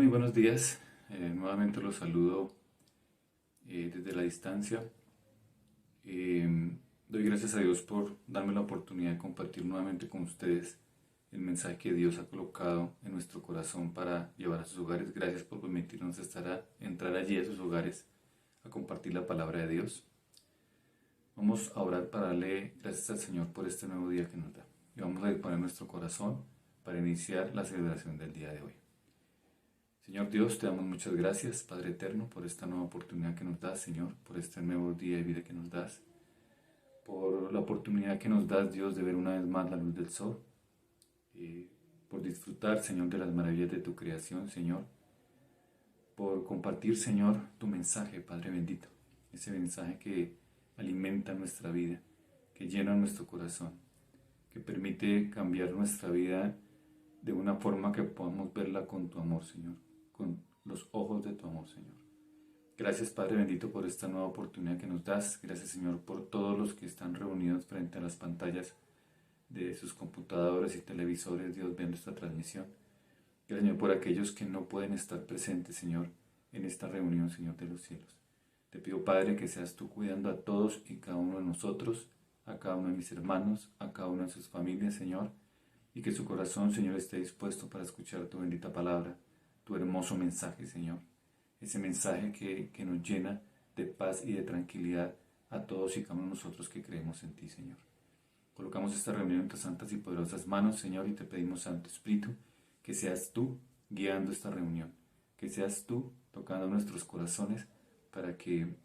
buenos días. Nuevamente los saludo desde la distancia. Doy gracias a Dios por darme la oportunidad de compartir nuevamente con ustedes el mensaje que Dios ha colocado en nuestro corazón para llevar a sus hogares. Gracias por permitirnos entrar allí a sus hogares a compartir la palabra de Dios. Vamos a orar para darle gracias al Señor por este nuevo día que nos da. Y vamos a disponer nuestro corazón para iniciar la celebración del día de hoy. Señor Dios, te damos muchas gracias, Padre Eterno, por esta nueva oportunidad que nos das, Señor, por este nuevo día de vida que nos das, por la oportunidad que nos das, Dios, de ver una vez más la luz del sol, por disfrutar, Señor, de las maravillas de tu creación, Señor, por compartir, Señor, tu mensaje, Padre bendito, ese mensaje que alimenta nuestra vida, que llena nuestro corazón, que permite cambiar nuestra vida de una forma que podamos verla con tu amor, Señor, con los ojos de tu amor, Señor. Gracias, Padre bendito, por esta nueva oportunidad que nos das. Gracias, Señor, por todos los que están reunidos frente a las pantallas de sus computadores y televisores, Dios, viendo esta transmisión. Gracias, Señor, por aquellos que no pueden estar presentes, Señor, en esta reunión, Señor de los cielos. Te pido, Padre, que seas tú cuidando a todos y cada uno de nosotros, a cada uno de mis hermanos, a cada una de sus familias, Señor, y que su corazón, Señor, esté dispuesto para escuchar tu bendita palabra, tu hermoso mensaje, Señor. Ese mensaje que nos llena de paz y de tranquilidad a todos y cada uno de nosotros que creemos en ti, Señor. Colocamos esta reunión en tus santas y poderosas manos, Señor, y te pedimos, Santo Espíritu, que seas tú guiando esta reunión, que seas tú tocando nuestros corazones para que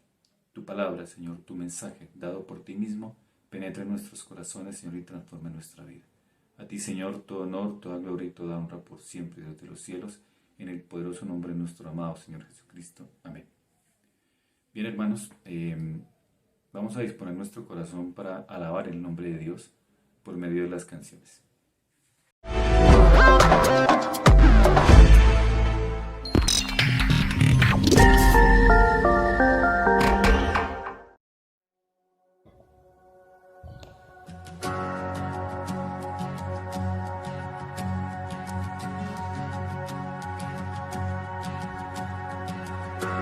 tu palabra, Señor, tu mensaje dado por ti mismo, penetre en nuestros corazones, Señor, y transforme nuestra vida. A ti, Señor, todo honor, toda gloria y toda honra por siempre, Dios de los cielos, en el poderoso nombre de nuestro amado Señor Jesucristo. Amén. Bien, hermanos, vamos a disponer nuestro corazón para alabar el nombre de Dios por medio de las canciones.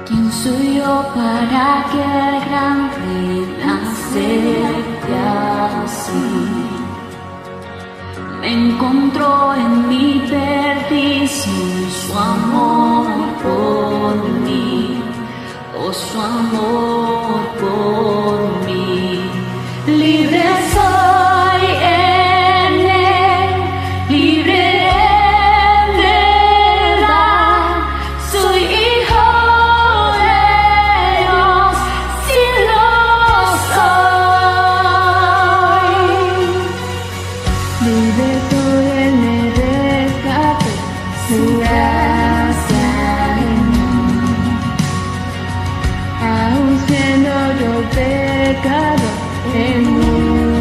¿Quién soy yo para que el gran rey me acerque así? Me encontró en mi perdición, su amor por mí, oh su amor por mí. Libre soy en él, libre en verdad, soy hijo de Dios, si lo soy. Libre soy, él me rescató, su gracia en mí. Aun siendo yo pecador, él murió.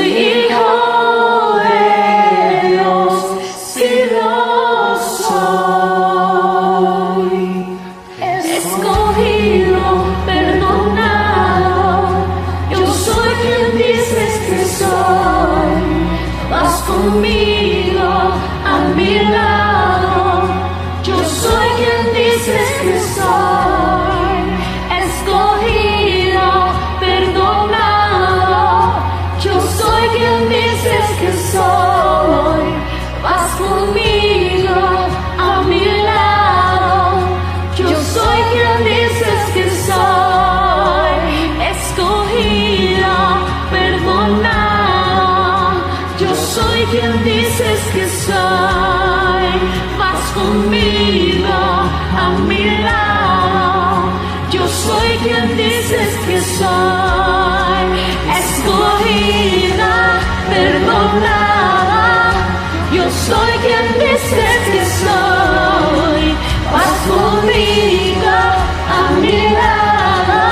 hijo de Dios, sí lo soy. Escogido, perdonado, yo soy quien dices que soy. Vas conmigo a mi lado, yo soy quien dices que soy. Escogido, perdonado, yo soy quien dices que soy. Vas conmigo a mi lado, yo soy quien dices que soy. Escogido, perdonado, yo soy quien dices que soy. Vas conmigo a mi lado, yo soy quien dices que soy. Escogida, perdonada, yo soy quien dices que soy. Vas conmigo a mi lado,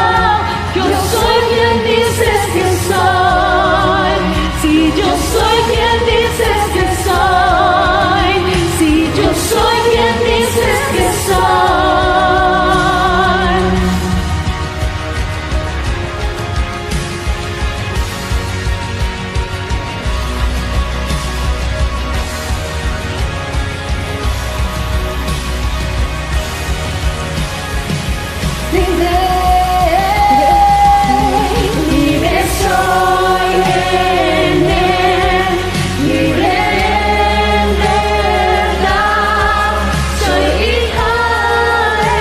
yo soy quien dices que soy. Si yo soy quien dices que soy, si yo soy quien dices que soy. Libre soy en Él, libre en verdad. Soy hija de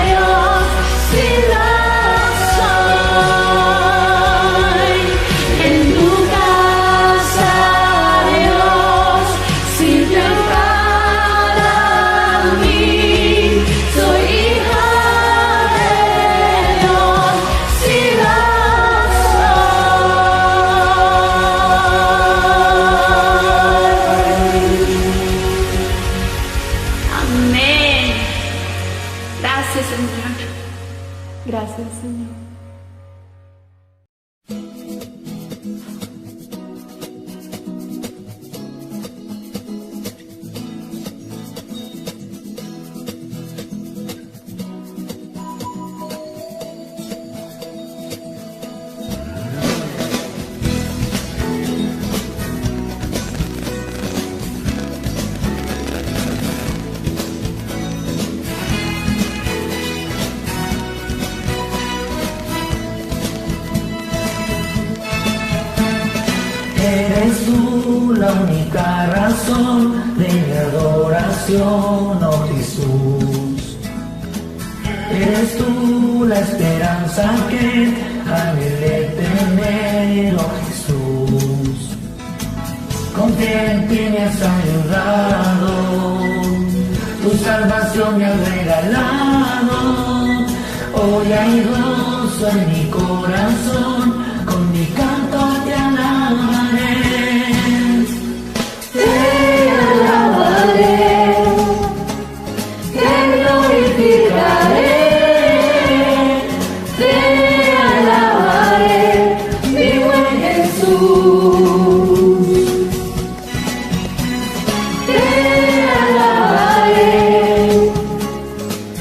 Dios, sí lo soy. En tu casa, Dios, sirven para mí. Soy hija de Dios, sí lo soy. Amén. Gracias, Señor. Gracias, Señor. Eres tú la única razón de mi adoración, oh Jesús. Eres tú la esperanza que anhelé tener, oh Jesús. Confía en ti, me has ayudado, tu salvación me has regalado. Hoy hay gozo en mi corazón, con mi canto te alabaré. Te alabaré, te glorificaré, te alabaré, mi buen Jesús. Te alabaré,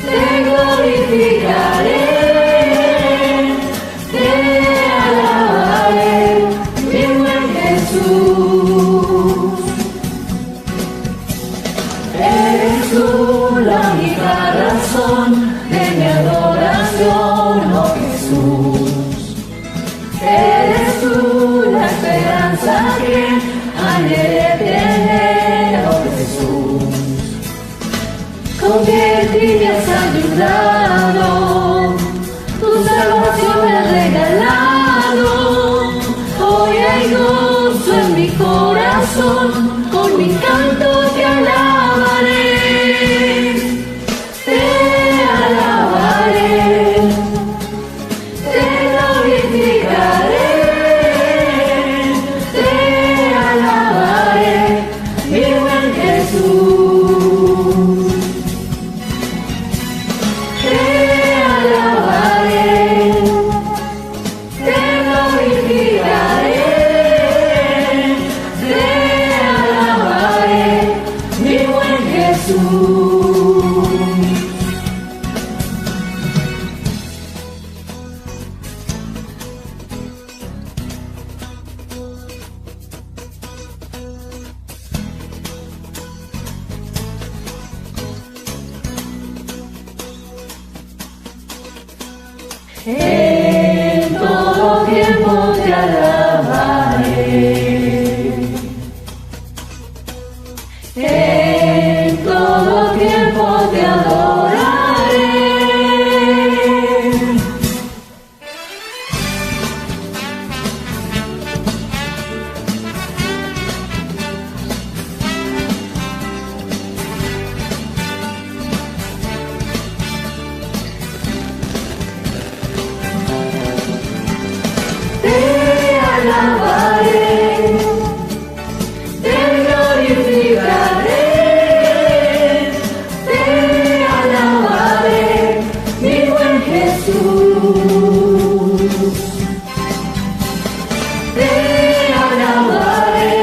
te glorificaré, te alabaré, mi buen Jesús. Eres tú la única razón de mi adoración, oh Jesús. Eres tú la esperanza que anhelé tener, oh Jesús. Confía en ti, me has ayudado, tu salvación me has regalado. Hoy hay gozo en mi corazón, con mi canto te alabaré. Te alabaré, te glorificaré, te alabaré, mi buen Jesús. Te alabaré, te glorificaré, En todo tiempo te alabaré. En todo tiempo te adoraré. Te alabaré, te glorificaré, te alabaré, mi buen Jesús. Te alabaré,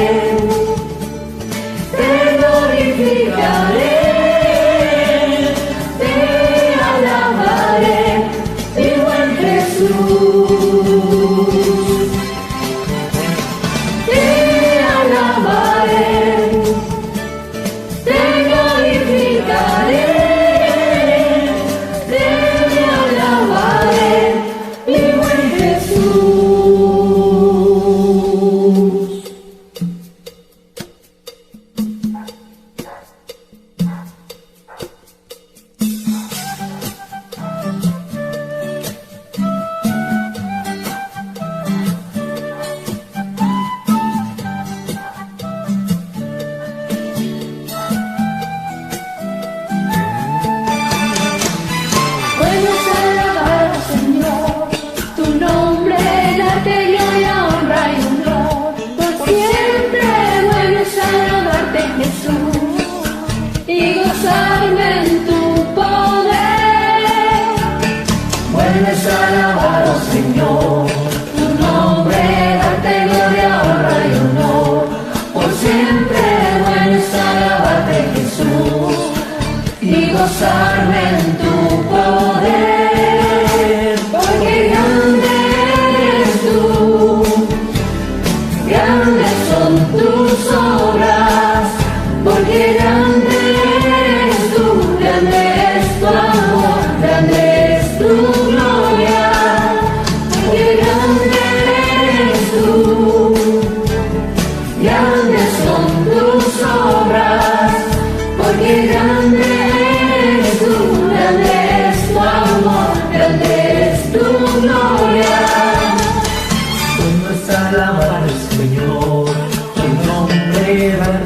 te glorificaré, te alabaré, mi buen Jesús. Te alabaré, te glorificaré, te alabaré, mi buen Jesús. Bueno es alabar, Señor, tu nombre, darte gloria, honra y honor. Por siempre bueno es alabarte, Jesús, y gozarme en tu poder. Bueno es alabar, oh Señor, Tu nombre, darte gloria, honra y honor. Por siempre bueno es alabarte, Jesús, y gozarme en tu poder. Porque grande eres tú, grandes son tus obras. Porque grande eres tú, grande es tu amor, grande es tu gloria. Porque grande eres tú, grandes son tus obras. Porque grande eres tú, grande es tu amor, grande es tu gloria. bueno es alabar al Señor, tu nombre, darte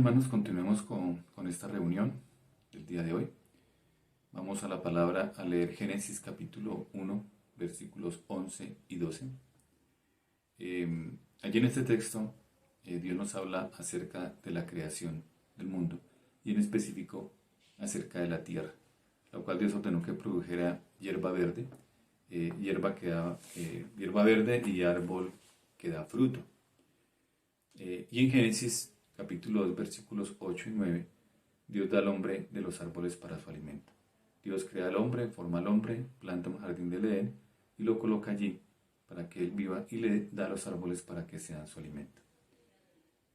hermanos, continuemos con esta reunión del día de hoy. Vamos a la palabra a leer Génesis capítulo 1, versículos 11 y 12. Allí en este texto Dios nos habla acerca de la creación del mundo y en específico acerca de la tierra, la cual Dios ordenó que produjera hierba verde, hierba verde y árbol que da fruto. Y en Génesis capítulo 2 versículos 8 y 9, Dios da al hombre de los árboles para su alimento. Dios crea al hombre, forma al hombre, planta un jardín del Edén y lo coloca allí para que él viva y le da los árboles para que sean su alimento.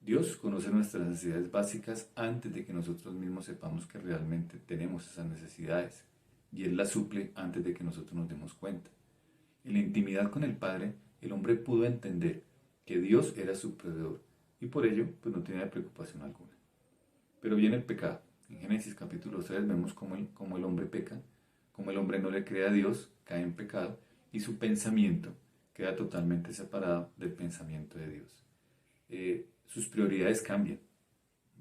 Dios conoce nuestras necesidades básicas antes de que nosotros mismos sepamos que realmente tenemos esas necesidades, y Él las suple antes de que nosotros nos demos cuenta. En la intimidad con el Padre, el hombre pudo entender que Dios era su proveedor y por ello pues no tenía preocupación alguna. Pero viene el pecado. En Génesis capítulo 3 vemos cómo el hombre peca, cómo el hombre no le cree a Dios, cae en pecado y su pensamiento queda totalmente separado del pensamiento de Dios. Sus prioridades cambian.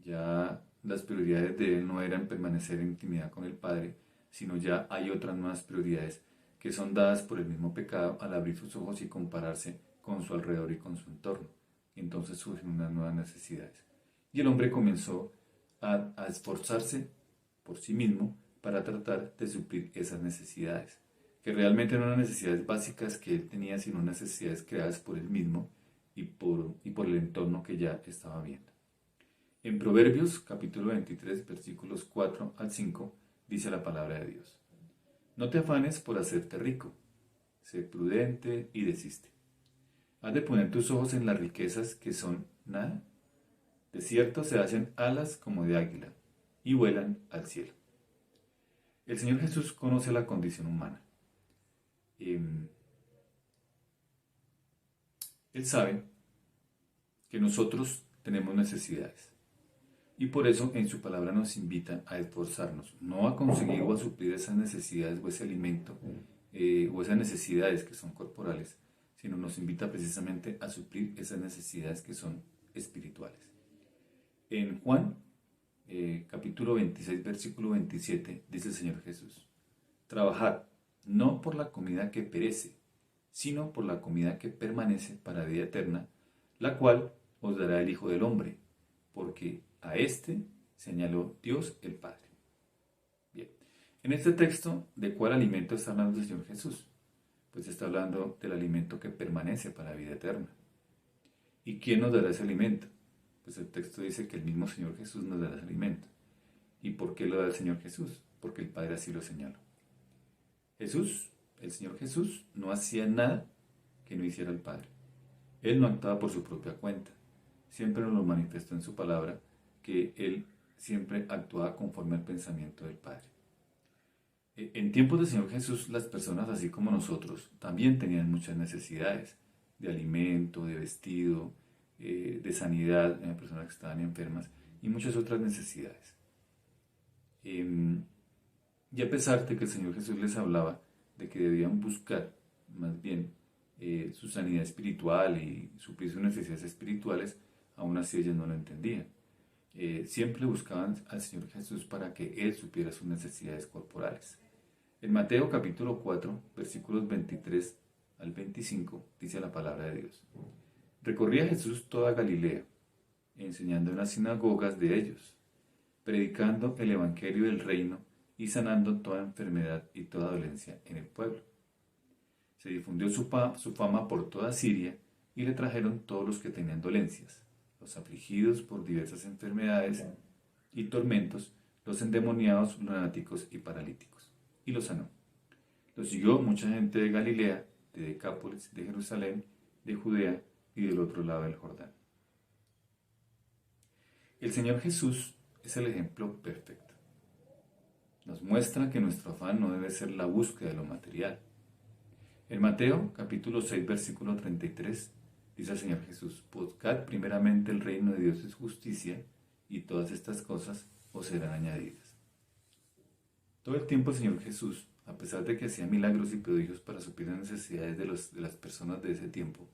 Ya las prioridades de él no eran permanecer en intimidad con el Padre, sino ya hay otras nuevas prioridades que son dadas por el mismo pecado al abrir sus ojos y compararse con su alrededor y con su entorno. Entonces surgen unas nuevas necesidades. Y el hombre comenzó a esforzarse por sí mismo para tratar de suplir esas necesidades, que realmente no eran necesidades básicas que él tenía, sino necesidades creadas por él mismo y por el entorno que ya estaba viendo. En Proverbios capítulo 23 versículos 4 al 5 dice la palabra de Dios: no te afanes por hacerte rico, sé prudente y desiste. Has de poner tus ojos en las riquezas que son nada. De cierto se hacen alas como de águila y vuelan al cielo. El Señor Jesús conoce la condición humana. Él sabe que nosotros tenemos necesidades y por eso en su palabra nos invita a esforzarnos, no a conseguir o a suplir esas necesidades o ese alimento o esas necesidades que son corporales, sino nos invita precisamente a suplir esas necesidades que son espirituales. En Juan capítulo 26 versículo 27 dice el Señor Jesús: trabajad no por la comida que perece, sino por la comida que permanece para vida eterna, la cual os dará el Hijo del Hombre, porque a éste señaló Dios el Padre. Bien, en este texto, ¿de cuál alimento está hablando el Señor Jesús? Pues está hablando del alimento que permanece para vida eterna. ¿Y quién nos dará ese alimento? Pues el texto dice que el mismo Señor Jesús nos dará ese alimento. ¿Y por qué lo da el Señor Jesús? Porque el Padre así lo señaló. El Señor Jesús no hacía nada que no hiciera el Padre. Él no actuaba por su propia cuenta. Siempre nos lo manifestó en su palabra, que Él siempre actuaba conforme al pensamiento del Padre. En tiempos del Señor Jesús, las personas, así como nosotros, también tenían muchas necesidades de alimento, de vestido, de sanidad, personas que estaban enfermas y muchas otras necesidades. Y a pesar de que el Señor Jesús les hablaba de que debían buscar más bien su sanidad espiritual y suplir sus necesidades espirituales, aún así ellos no lo entendían. Siempre buscaban al Señor Jesús para que Él supiera sus necesidades corporales. En Mateo capítulo 4, versículos 23 al 25, dice la palabra de Dios: recorría Jesús toda Galilea, enseñando en las sinagogas de ellos, predicando el evangelio del reino y sanando toda enfermedad y toda dolencia en el pueblo. Se difundió su fama por toda Siria y le trajeron todos los que tenían dolencias, los afligidos por diversas enfermedades y tormentos, los endemoniados, lunáticos y paralíticos, y los sanó. Los siguió mucha gente de Galilea, de Decápolis, de Jerusalén, de Judea y del otro lado del Jordán. El Señor Jesús es el ejemplo perfecto. Nos muestra que nuestro afán no debe ser la búsqueda de lo material. En Mateo capítulo 6 versículo 33 dice el Señor Jesús: buscad primeramente el reino de Dios y su justicia, y todas estas cosas os serán añadidas. Todo el tiempo el Señor Jesús, a pesar de que hacía milagros y prodigios para suplir las necesidades de las personas de ese tiempo,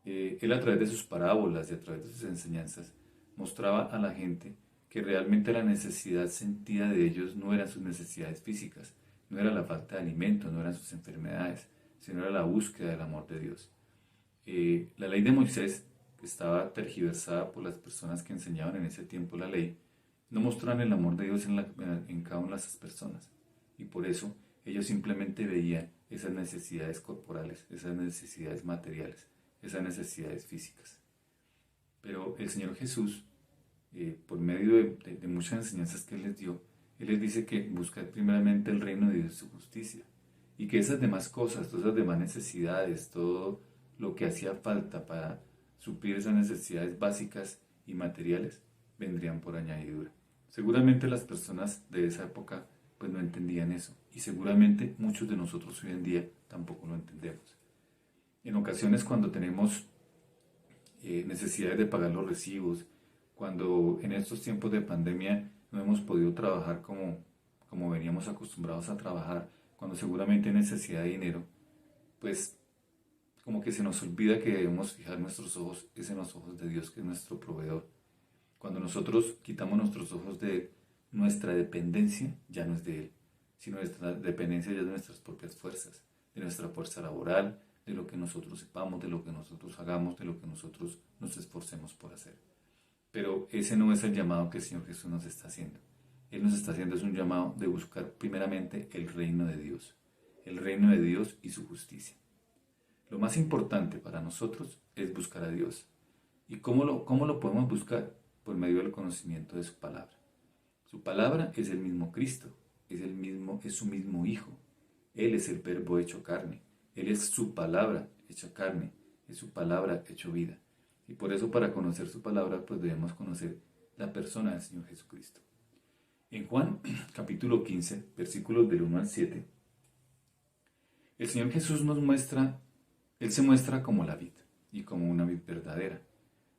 Él a través de sus parábolas y a través de sus enseñanzas mostraba a la gente que realmente la necesidad sentida de ellos no eran sus necesidades físicas, no era la falta de alimento, no eran sus enfermedades, sino era la búsqueda del amor de Dios. La ley de Moisés, que estaba tergiversada por las personas que enseñaban en ese tiempo la ley, no mostraban el amor de Dios en cada una de esas personas. Y por eso ellos simplemente veían esas necesidades corporales, esas necesidades materiales, esas necesidades físicas. Pero el Señor Jesús, por medio de muchas enseñanzas que Él les dio, Él les dice que buscar primeramente el reino de Dios y su justicia. Y que esas demás cosas, todas esas demás necesidades, todo lo que hacía falta para suplir esas necesidades básicas y materiales, vendrían por añadidura. Seguramente las personas de esa época pues no entendían eso. Y seguramente muchos de nosotros hoy en día tampoco lo entendemos. En ocasiones cuando tenemos necesidades de pagar los recibos, cuando en estos tiempos de pandemia no hemos podido trabajar como veníamos acostumbrados a trabajar, cuando seguramente hay necesidad de dinero, pues como que se nos olvida que debemos fijar nuestros ojos en los ojos de Dios, que es nuestro proveedor. Cuando nosotros quitamos nuestros ojos de Él, nuestra dependencia ya no es de Él, sino nuestra dependencia ya es de nuestras propias fuerzas, de nuestra fuerza laboral, de lo que nosotros sepamos, de lo que nosotros hagamos, de lo que nosotros nos esforcemos por hacer. Pero ese no es el llamado que el Señor Jesús nos está haciendo. Él nos está haciendo es un llamado de buscar primeramente el reino de Dios y su justicia. Lo más importante para nosotros es buscar a Dios. ¿Y cómo lo podemos buscar? Por medio del conocimiento de su palabra. Su palabra es el mismo Cristo, es su mismo Hijo. Él es el Verbo hecho carne. Él es su palabra hecha carne, es su palabra hecho vida. Y por eso para conocer su palabra pues debemos conocer la persona del Señor Jesucristo. En Juan capítulo 15, versículos del 1 al 7, el Señor Jesús Él se muestra como la vid y como una vid verdadera.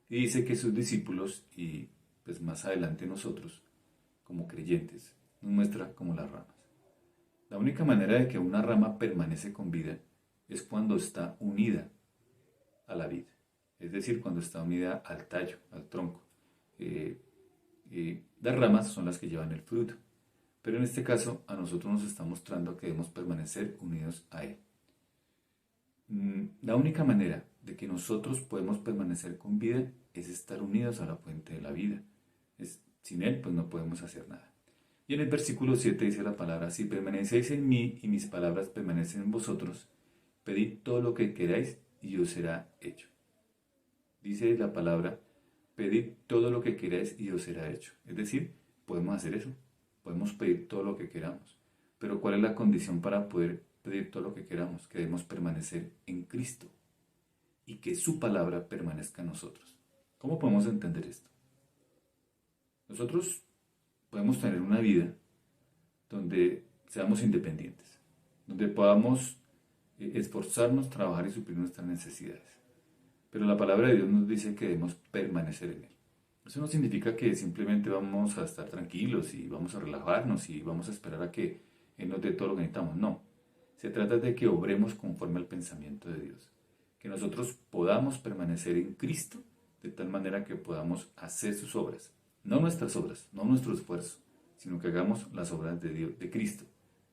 Y dice que sus discípulos y pues más adelante nosotros, como creyentes, nos muestra como las ramas. La única manera de que una rama permanece con vida es cuando está unida a la vid, es decir, cuando está unida al tallo, al tronco. Las ramas son las que llevan el fruto, pero en este caso a nosotros nos está mostrando que debemos permanecer unidos a Él. La única manera de que nosotros podemos permanecer con vida es estar unidos a la fuente de la vida. Sin Él pues no podemos hacer nada. Y en el versículo 7 dice la palabra: si permanecéis en mí y mis palabras permanecen en vosotros, pedid todo lo que queráis y os será hecho. Dice la palabra: pedid todo lo que queráis y os será hecho. Es decir, podemos hacer eso, podemos pedir todo lo que queramos. Pero ¿cuál es la condición para poder pedir todo lo que queramos? Que debemos permanecer en Cristo y que su palabra permanezca en nosotros. ¿Cómo podemos entender esto? Nosotros podemos tener una vida donde seamos independientes, donde podamos esforzarnos, trabajar y suplir nuestras necesidades. Pero la palabra de Dios nos dice que debemos permanecer en Él. Eso no significa que simplemente vamos a estar tranquilos y vamos a relajarnos y vamos a esperar a que Él nos dé todo lo que necesitamos. No. Se trata de que obremos conforme al pensamiento de Dios. Que nosotros podamos permanecer en Cristo de tal manera que podamos hacer sus obras. No nuestras obras, no nuestro esfuerzo, sino que hagamos las obras de Dios, de Cristo,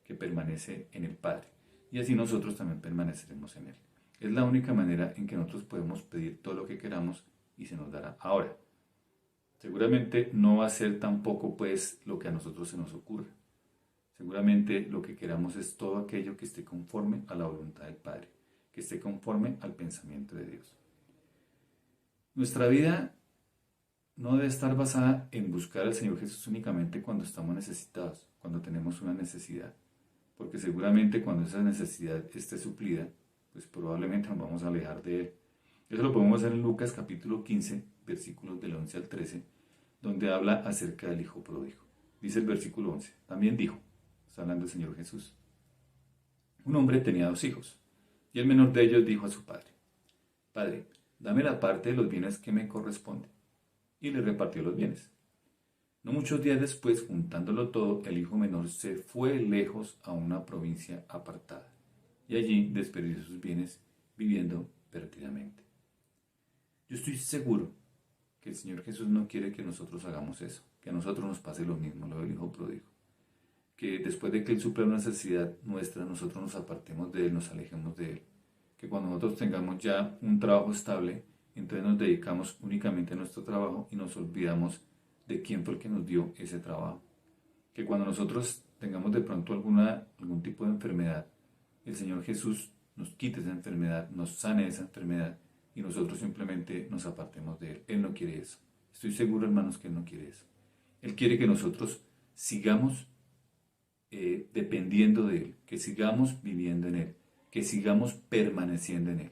que permanece en el Padre. Y así nosotros también permaneceremos en Él. Es la única manera en que nosotros podemos pedir todo lo que queramos y se nos dará. Ahora, seguramente no va a ser tampoco pues lo que a nosotros se nos ocurra. Seguramente lo que queramos es todo aquello que esté conforme a la voluntad del Padre, que esté conforme al pensamiento de Dios. Nuestra vida no debe estar basada en buscar al Señor Jesús únicamente cuando estamos necesitados, cuando tenemos una necesidad. Porque seguramente cuando esa necesidad esté suplida, pues probablemente nos vamos a alejar de Él. Eso lo podemos hacer en Lucas capítulo 15, versículos del 11 al 13, donde habla acerca del Hijo pródigo. Dice el versículo 11, también dijo, está hablando el Señor Jesús: un hombre tenía 2 hijos, y el menor de ellos dijo a su padre: Padre, dame la parte de los bienes que me corresponde. Y le repartió los bienes. No muchos días después, juntándolo todo, el hijo menor se fue lejos a una provincia apartada, y allí desperdició sus bienes viviendo perdidamente. Yo estoy seguro que el Señor Jesús no quiere que nosotros hagamos eso, que a nosotros nos pase lo mismo, lo del hijo pródigo. Que después de que Él supla una necesidad nuestra, nosotros nos apartemos de Él, nos alejemos de Él. Que cuando nosotros tengamos ya un trabajo estable, entonces nos dedicamos únicamente a nuestro trabajo y nos olvidamos de quién fue el que nos dio ese trabajo. Que cuando nosotros tengamos de pronto algún tipo de enfermedad, el Señor Jesús nos quite esa enfermedad, nos sane esa enfermedad y nosotros simplemente nos apartemos de Él. Él no quiere eso. Estoy seguro, hermanos, que Él no quiere eso. Él quiere que nosotros sigamos dependiendo de Él, que sigamos viviendo en Él, que sigamos permaneciendo en Él.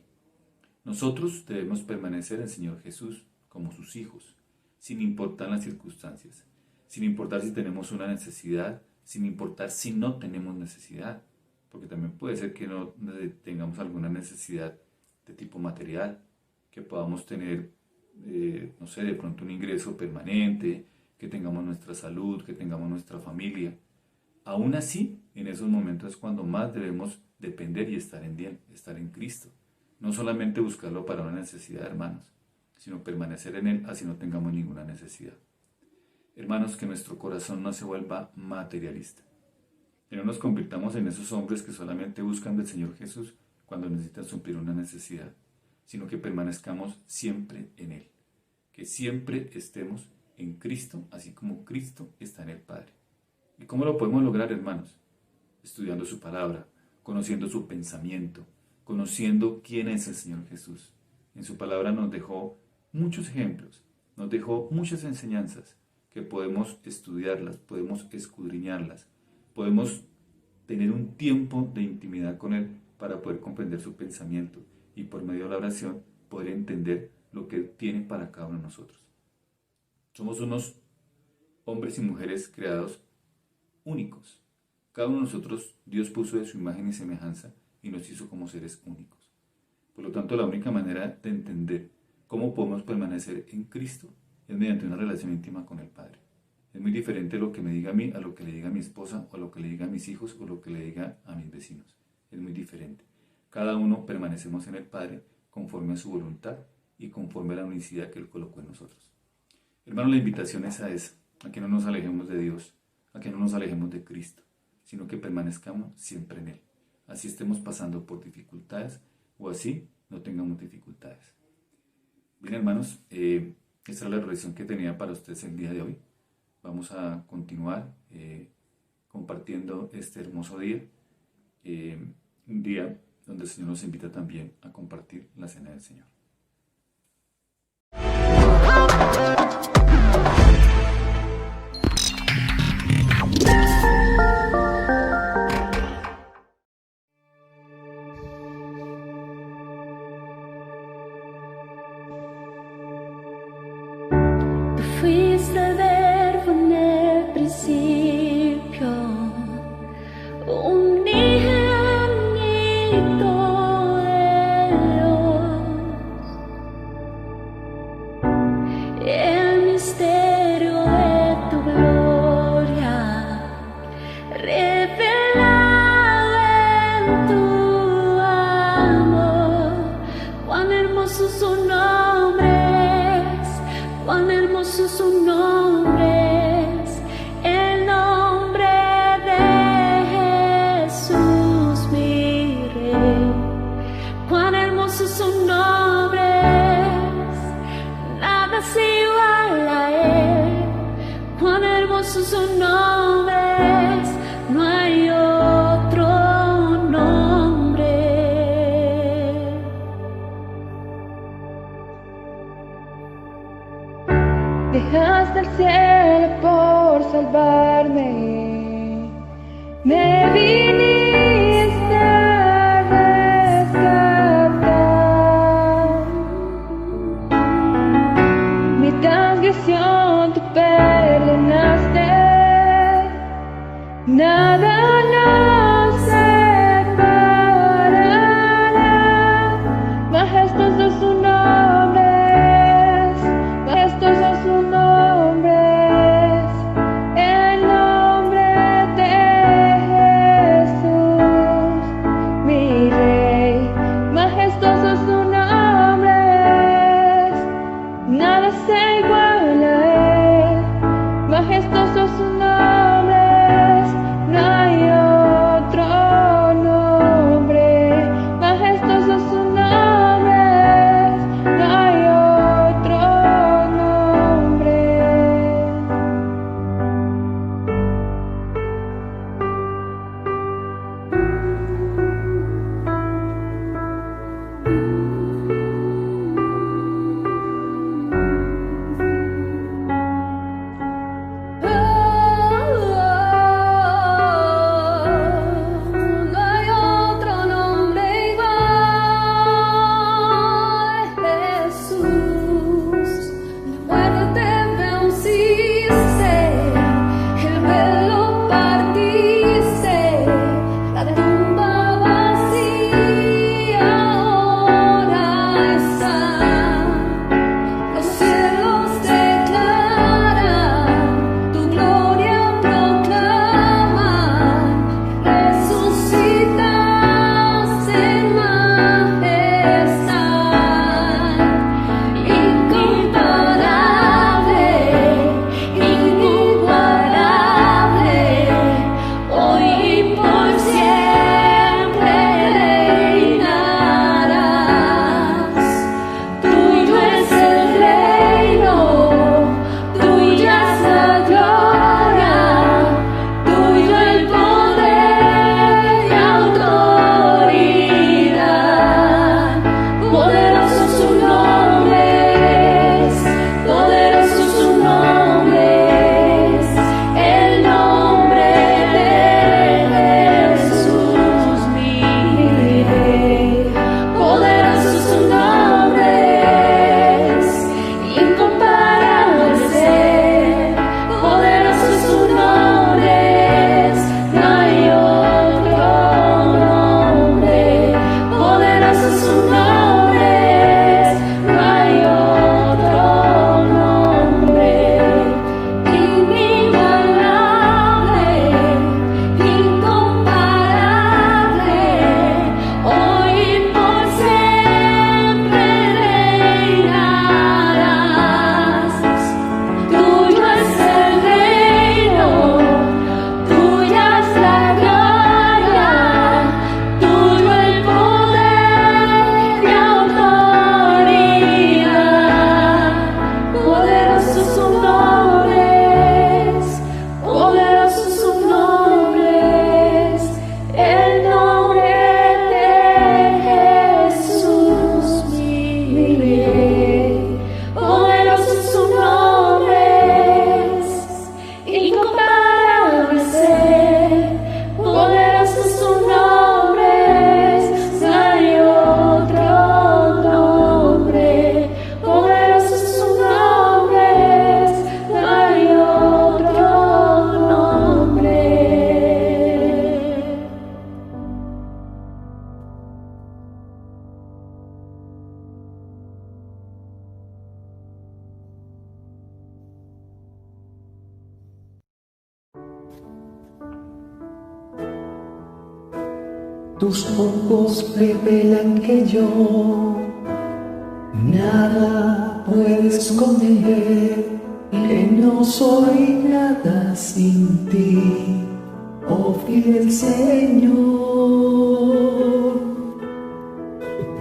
Nosotros debemos permanecer en el Señor Jesús como sus hijos, sin importar las circunstancias, sin importar si tenemos una necesidad, sin importar si no tenemos necesidad, porque también puede ser que no tengamos alguna necesidad de tipo material, que podamos tener, no sé, de pronto un ingreso permanente, que tengamos nuestra salud, que tengamos nuestra familia. Aún así, en esos momentos es cuando más debemos depender y estar en Cristo. No solamente buscarlo para una necesidad, hermanos, sino permanecer en Él, así no tengamos ninguna necesidad. Hermanos, que nuestro corazón no se vuelva materialista. Que no nos convirtamos en esos hombres que solamente buscan del Señor Jesús cuando necesitan suplir una necesidad, sino que permanezcamos siempre en Él. Que siempre estemos en Cristo, así como Cristo está en el Padre. ¿Y cómo lo podemos lograr, hermanos? Estudiando su palabra, conociendo su pensamiento, conociendo quién es el Señor Jesús. En su palabra nos dejó muchos ejemplos, nos dejó muchas enseñanzas que podemos estudiarlas, podemos escudriñarlas, podemos tener un tiempo de intimidad con Él para poder comprender su pensamiento y por medio de la oración poder entender lo que Él tiene para cada uno de nosotros. Somos unos hombres y mujeres creados únicos. Cada uno de nosotros Dios puso de su imagen y semejanza y nos hizo como seres únicos. Por lo tanto, la única manera de entender cómo podemos permanecer en Cristo es mediante una relación íntima con el Padre. Es muy diferente lo que me diga a mí a lo que le diga a mi esposa o a lo que le diga a mis hijos o lo que le diga a mis vecinos. Es muy diferente. Cada uno permanecemos en el Padre conforme a su voluntad y conforme a la unicidad que Él colocó en nosotros. Hermanos, la invitación es a esa, a que no nos alejemos de Dios, a que no nos alejemos de Cristo, sino que permanezcamos siempre en Él. Así estemos pasando por dificultades o así no tengamos dificultades. Bien, hermanos, esta es la reflexión que tenía para ustedes el día de hoy. Vamos a continuar compartiendo este hermoso día, un día donde el Señor nos invita también a compartir la cena del Señor. Fuiste el verbo en el principio, unigénito de Dios, el misterio de tu gloria, revelado en tu amor. Cuán hermoso su nombre es, cuán hermoso su nombre es, el nombre de Jesús mi Rey. Cuán hermoso su nombre es, nada es igual a Él. Cuán hermoso su nombre es, no hay otro nombre. Dejaste el cielo por salvarme, me viniste a rescatar. Mi transgresión tú perdonaste, nada nos separará. Majestuoso su nombre es, majestuoso su nombre es, el nombre de Jesús. Tus ojos revelan que yo nada puedo esconder, que no soy nada sin ti, oh fiel Señor.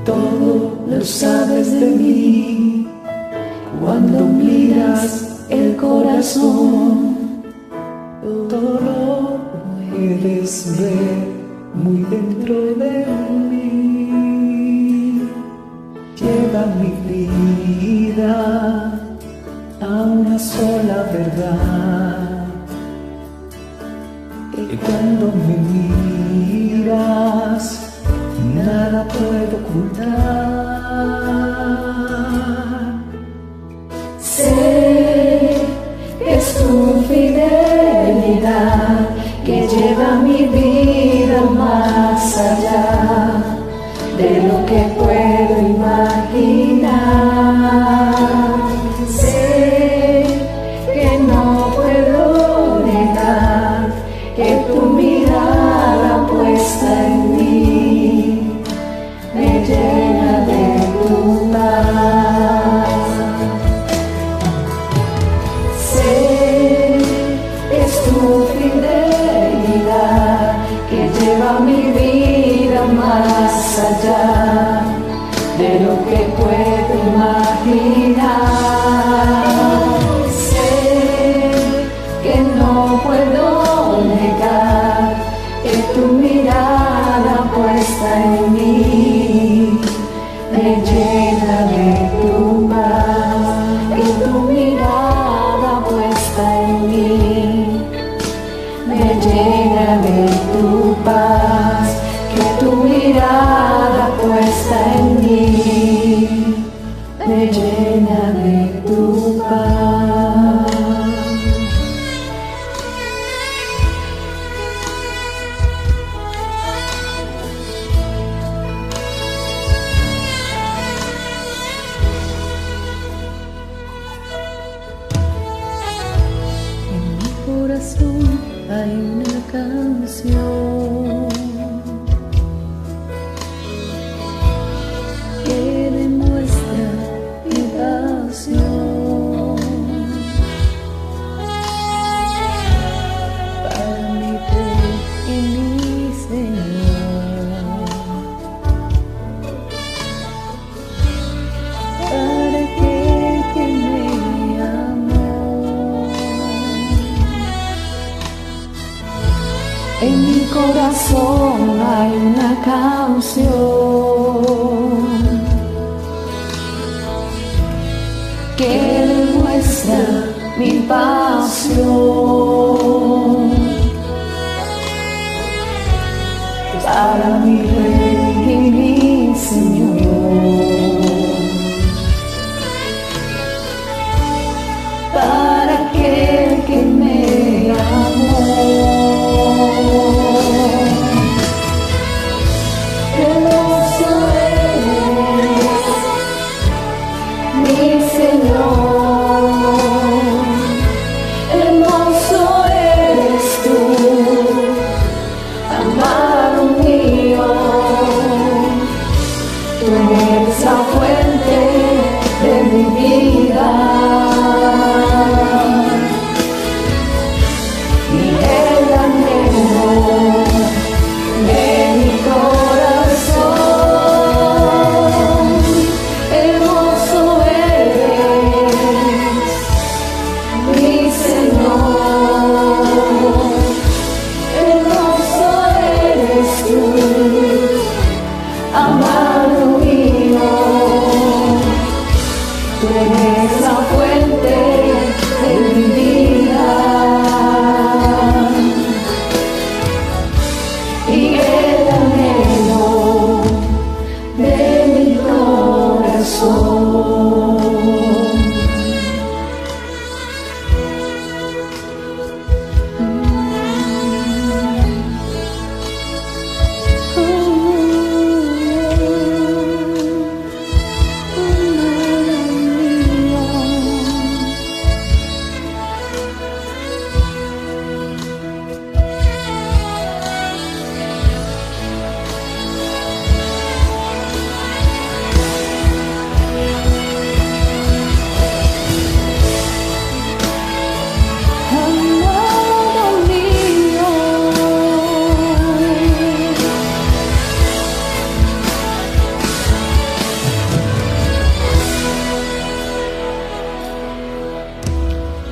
Todo lo sabes de mí, cuando miras el corazón, todo lo puedes ver muy dentro de mí. Lleva mi vida a una sola verdad, y cuando me miras nada puedo ocultar. Sé que es tu fidelidad que lleva mi vida más allá de lo que puedo imaginar. Sé que no puedo negar que tu mirada puesta en mí me llena de tu paz. Sé que es tu fidelidad que lleva mi vida más allá de lo que puedo imaginar. Sé que no puedo negar que tu mirada puesta en mí corazón hay una canción que demuestra mi pasión para mi Rey y mi Señor, para aquel que me amó. Hermoso eres, mi Señor, hermoso eres tú, amado mío. Tú eres la fuente de mi vida y el anhelo de mi corazón. Hermoso eres, mi Señor, hermoso eres tú, amado mío. Tú eres la fuente de mi vida y el anhelo de mi corazón.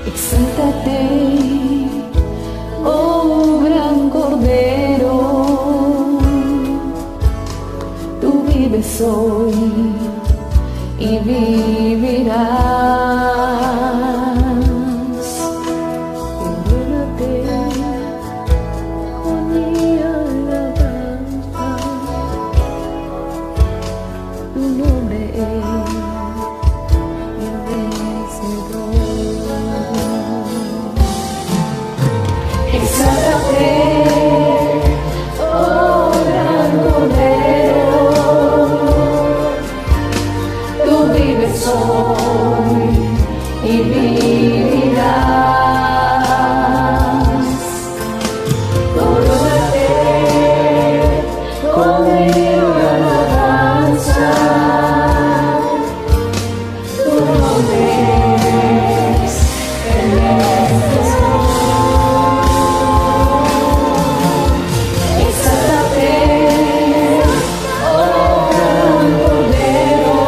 Exáltate, oh gran Cordero, tú vives hoy y vivirás. Envuélvete con mi alabanza, tu nombre es el vencedor. Exáltate, oh gran Cordero, tú vives hoy y vivirás. Corónate con mi alabanza, tu nombre es el vencedor. Exáltate, oh gran Cordero,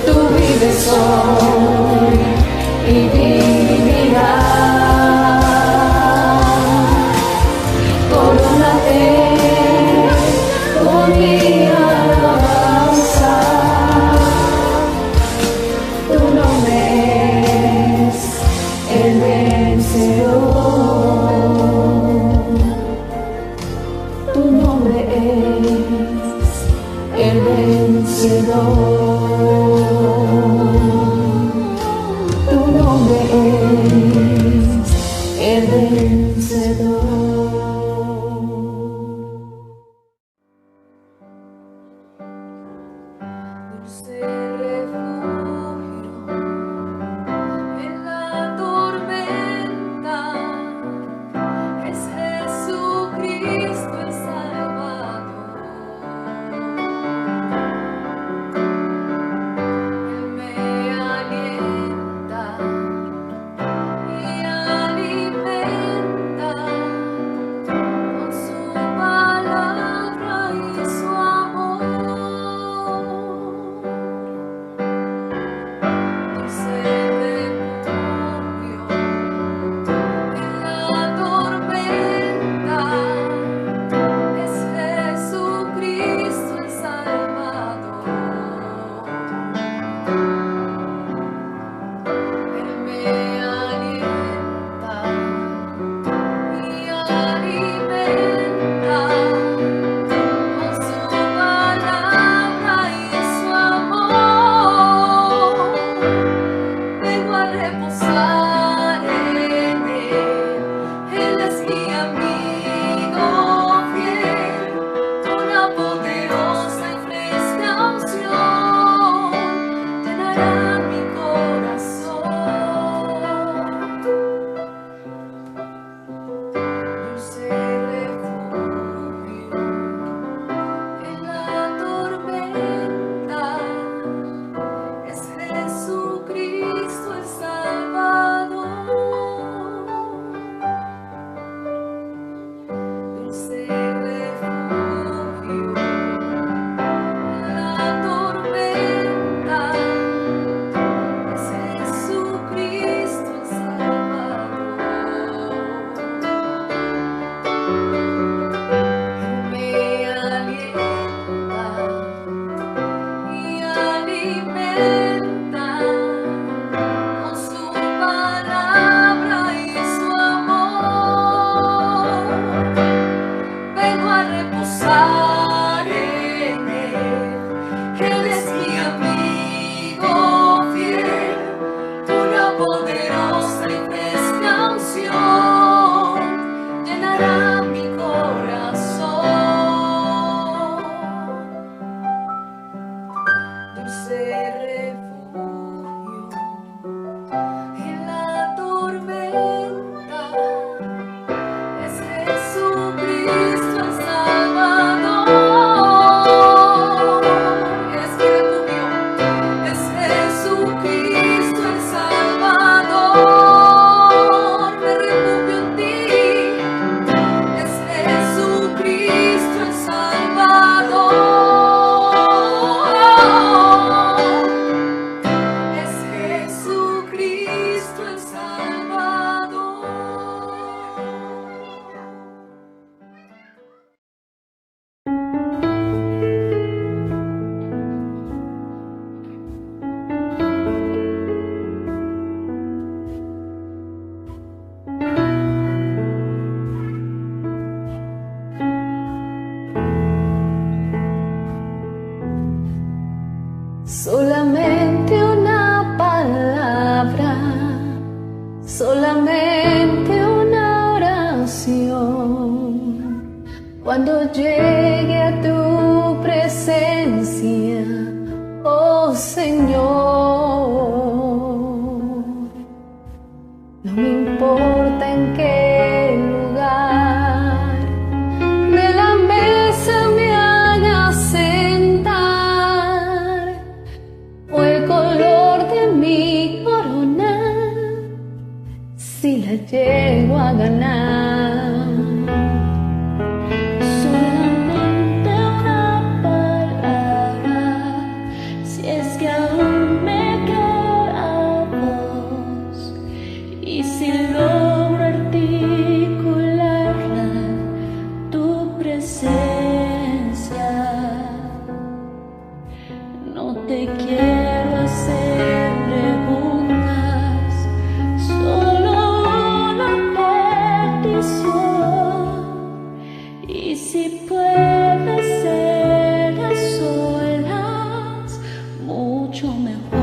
tú vives hoy y vivirás. Corónate con mi alabanza, tu nombre es el vencedor. Tu nombre es el vencedor. Tu nombre es el vencedor. Dulce refugio en la tormenta es Jesucristo el Salvador. Él me alienta y alimenta con su palabra y su amor. Solamente una palabra, solamente una oración. Cuando llegue a tu presencia, oh Señor, no me importa en qué lugar de la mesa me haga sentar, o el color de mi corona, si la llego a ganar. Solamente una palabra, si es que aún me queda voz, y si logro articularla, tu presencia. No te quiero hacer preguntas, solo una petición. Y si puede ser a solas, mucho mejor.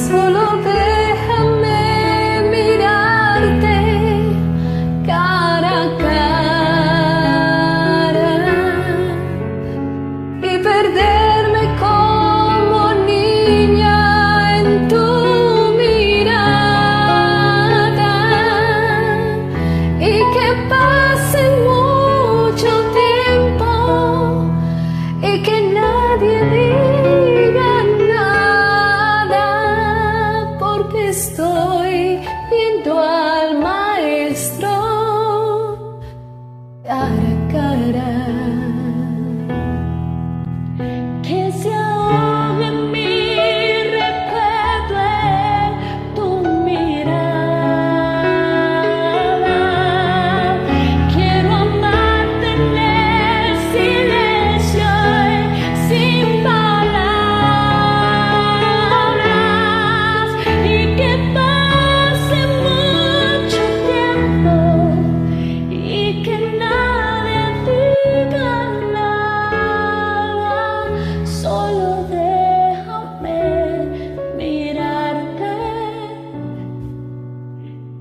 Solo déjame mirarte cara a cara y perderme como niña en tu mirada, y que pase mucho tiempo y que nadie diga nada, porque estoy viendo al Maestro cara a cara. Que se ahogue mi recuerdo en tu mirada. Quiero amarte en el silencio y sin palabras, y que pase mucho tiempo y que nadie diga nada. Solo déjame mirarte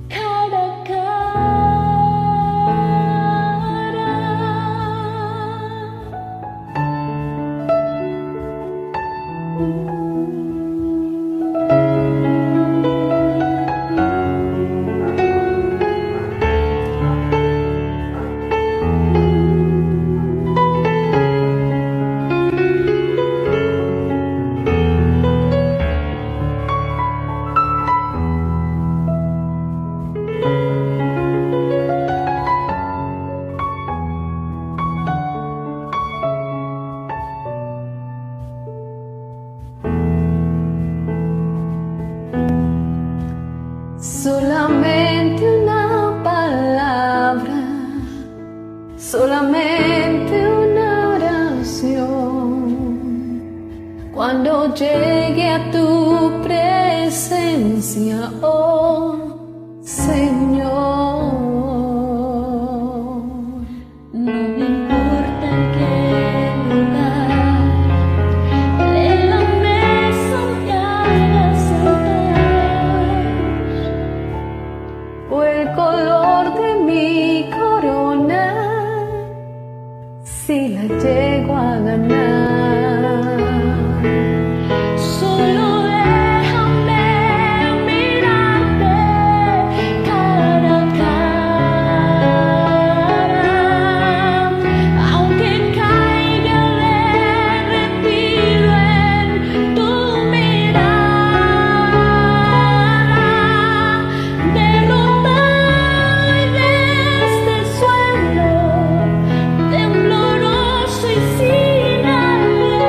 cara a Solamente una palabra, solamente una oración. Cuando llegue a tu presencia, oh Señor, no me importa en qué lugar de la mesa me hagas sentar, o el color de mi corona, si la llego a ganar. solo déjame mirarte cara a cara, aunque caiga derretido en tu mirada, derrotado y desde el suelo, tembloroso y sin aliento.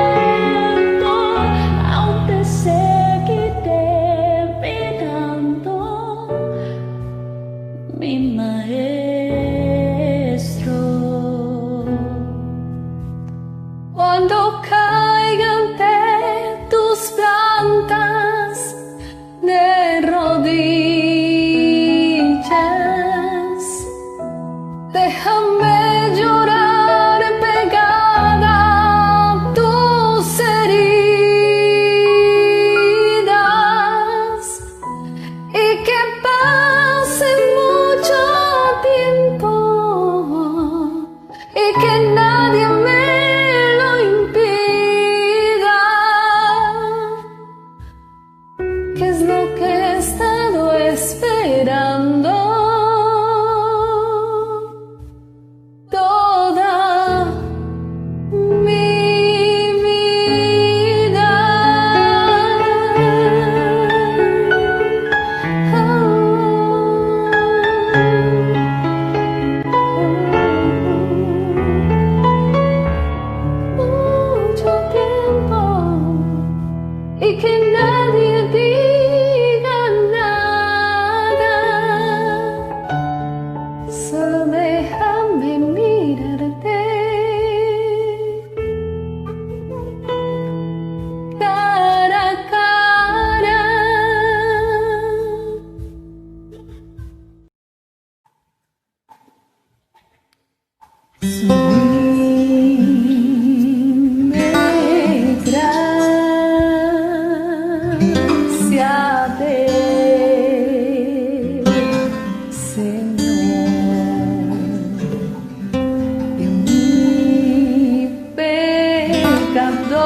Creador,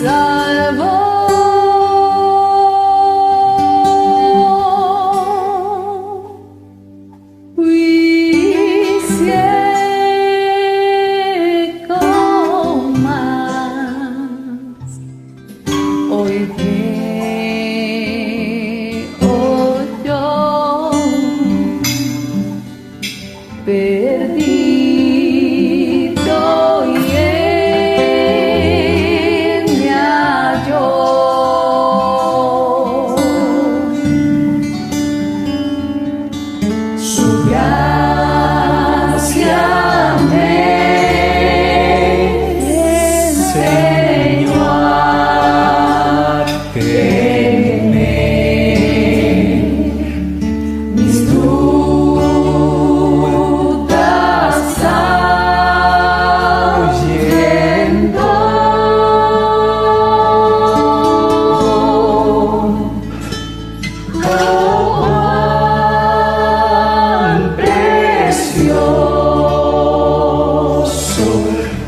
Salvador, quisiera más. Hoy veo yo perdido y él me halló. Su gracia me enseñó a temer mis dudas ahuyentó. Cuán precioso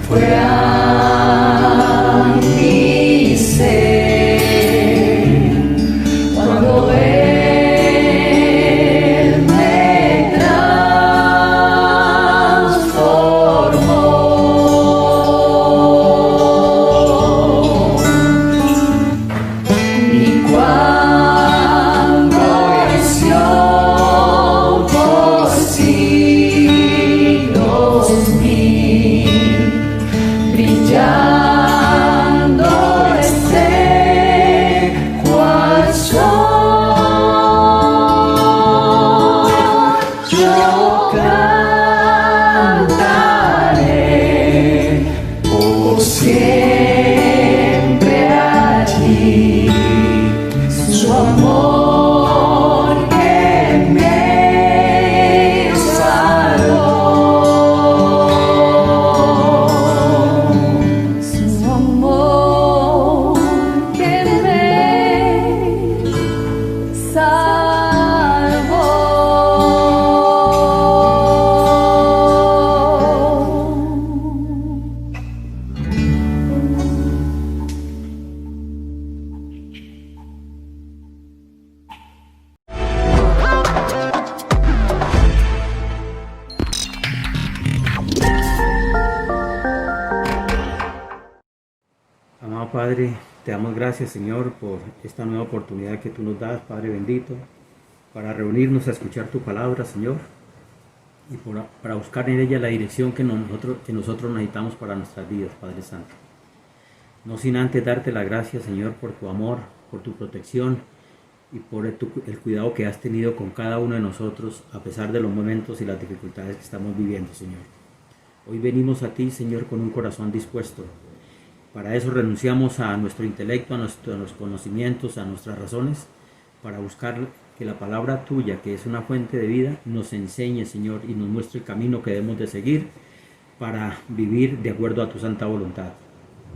fue a mi ser cuando Él me transformó. Y cuando venció por siglos mil, brillando esté cual sol, yo cantaré por siempre allí su amor que me salvó, su amor que me salvó. Amado Padre, te damos gracias, Señor, por esta nueva oportunidad que tú nos das, Padre bendito, para reunirnos a escuchar tu palabra, Señor, y para buscar en ella la dirección que nosotros necesitamos para nuestras vidas, Padre Santo. No sin antes darte la gracias, Señor, por tu amor, por tu protección y por el cuidado que has tenido con cada uno de nosotros, a pesar de los momentos y las dificultades que estamos viviendo, Señor. Hoy venimos a ti, Señor, con un corazón dispuesto. Para eso renunciamos a nuestro intelecto, a nuestros conocimientos, a nuestras razones, para buscar que la palabra tuya, que es una fuente de vida, nos enseñe, Señor, y nos muestre el camino que debemos de seguir para vivir de acuerdo a tu santa voluntad.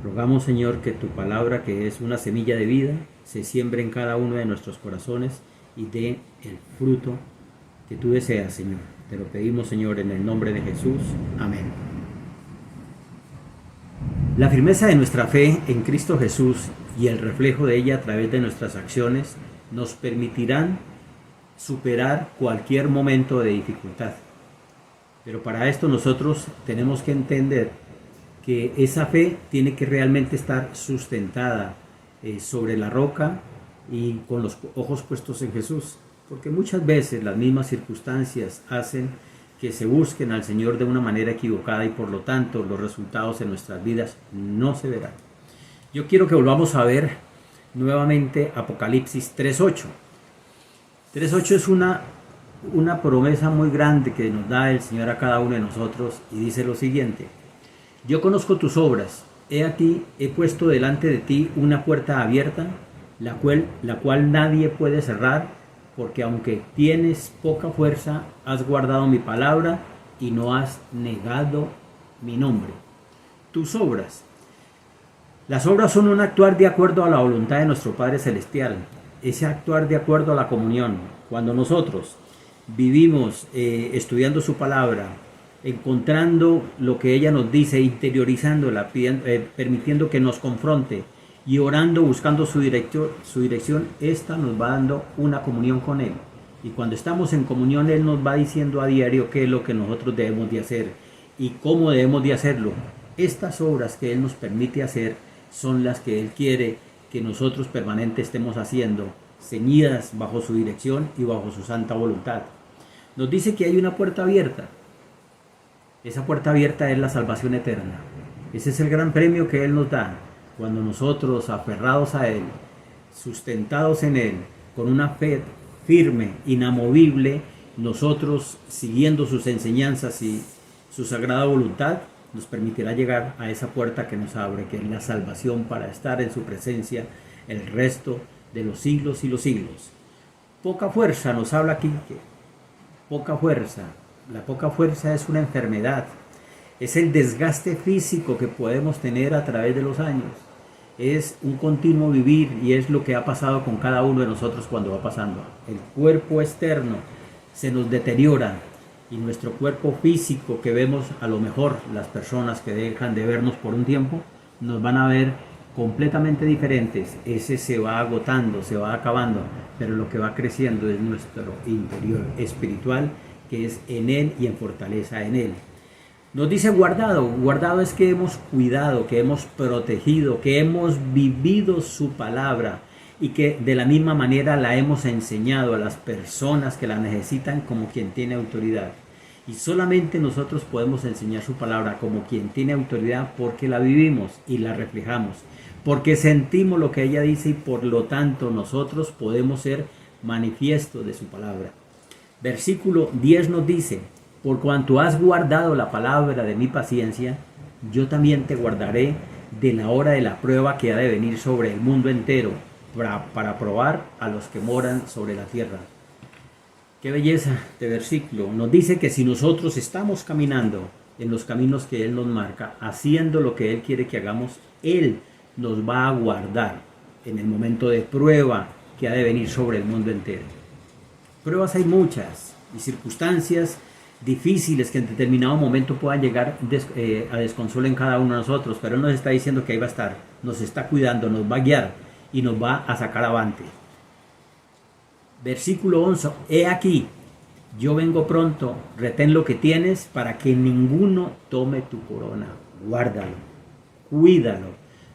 Rogamos, Señor, que tu palabra, que es una semilla de vida, se siembre en cada uno de nuestros corazones y dé el fruto que tú deseas, Señor. Te lo pedimos, Señor, en el nombre de Jesús. Amén. La firmeza de nuestra fe en Cristo Jesús y el reflejo de ella a través de nuestras acciones nos permitirán superar cualquier momento de dificultad. Pero para esto nosotros tenemos que entender que esa fe tiene que realmente estar sustentada sobre la roca y con los ojos puestos en Jesús. Porque muchas veces las mismas circunstancias hacen que se busquen al Señor de una manera equivocada y por lo tanto los resultados en nuestras vidas no se verán. Yo quiero que volvamos a ver nuevamente Apocalipsis 3:8. 3:8 es una promesa muy grande que nos da el Señor a cada uno de nosotros y dice lo siguiente: yo conozco tus obras, he aquí he puesto delante de ti una puerta abierta, la cual nadie puede cerrar, porque aunque tienes poca fuerza, has guardado mi palabra y no has negado mi nombre. Tus obras. Las obras son un actuar de acuerdo a la voluntad de nuestro Padre Celestial, ese actuar de acuerdo a la comunión. Cuando nosotros vivimos estudiando su palabra, encontrando lo que ella nos dice, interiorizándola, permitiendo que nos confronte y orando, buscando su dirección, esta nos va dando una comunión con Él. Y cuando estamos en comunión, Él nos va diciendo a diario qué es lo que nosotros debemos de hacer y cómo debemos de hacerlo. Estas obras que Él nos permite hacer son las que Él quiere que nosotros permanente estemos haciendo, ceñidas bajo su dirección y bajo su santa voluntad. Nos dice que hay una puerta abierta. Esa puerta abierta es la salvación eterna. Ese es el gran premio que Él nos da cuando nosotros, aferrados a Él, sustentados en Él, con una fe firme, inamovible, nosotros siguiendo sus enseñanzas y su sagrada voluntad, nos permitirá llegar a esa puerta que nos abre, que es la salvación para estar en su presencia el resto de los siglos y los siglos. Poca fuerza nos habla aquí, poca fuerza. La poca fuerza es una enfermedad, es el desgaste físico que podemos tener a través de los años, es un continuo vivir y es lo que ha pasado con cada uno de nosotros cuando va pasando. El cuerpo externo se nos deteriora y nuestro cuerpo físico, que vemos a lo mejor las personas que dejan de vernos por un tiempo, nos van a ver completamente diferentes. Ese se va agotando, se va acabando, pero lo que va creciendo es nuestro interior espiritual, que es en Él y en fortaleza en Él. Nos dice guardado. Guardado es que hemos cuidado, que hemos protegido, que hemos vivido su palabra y que de la misma manera la hemos enseñado a las personas que la necesitan como quien tiene autoridad. Y solamente nosotros podemos enseñar su palabra como quien tiene autoridad porque la vivimos y la reflejamos, porque sentimos lo que ella dice y por lo tanto nosotros podemos ser manifiesto de su palabra. Versículo 10 nos dice: por cuanto has guardado la palabra de mi paciencia, yo también te guardaré de la hora de la prueba que ha de venir sobre el mundo entero, para probar a los que moran sobre la tierra. Qué belleza de versículo. Nos dice que si nosotros estamos caminando en los caminos que Él nos marca, haciendo lo que Él quiere que hagamos, Él nos va a guardar en el momento de prueba que ha de venir sobre el mundo entero. Pruebas hay muchas y circunstancias difíciles que en determinado momento puedan llegar a desconsuelo en cada uno de nosotros, pero Él nos está diciendo que ahí va a estar, nos está cuidando, nos va a guiar y nos va a sacar avante. Versículo 11: he aquí, yo vengo pronto, retén lo que tienes para que ninguno tome tu corona. Guárdalo, cuídalo,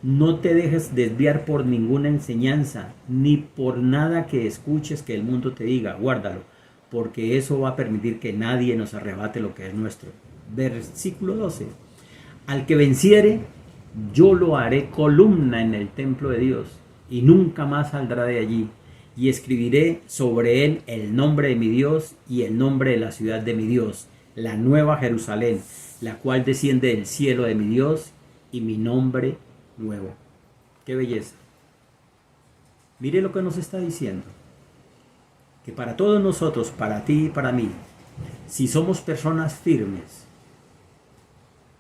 no te dejes desviar por ninguna enseñanza, ni por nada que escuches que el mundo te diga. Guárdalo, porque eso va a permitir que nadie nos arrebate lo que es nuestro. Versículo 12: al que venciere, yo lo haré columna en el templo de Dios, y nunca más saldrá de allí, y escribiré sobre él el nombre de mi Dios y el nombre de la ciudad de mi Dios, la nueva Jerusalén, la cual desciende del cielo de mi Dios, y mi nombre nuevo. ¡Qué belleza! Mire lo que nos está diciendo, que para todos nosotros, para ti y para mí, si somos personas firmes,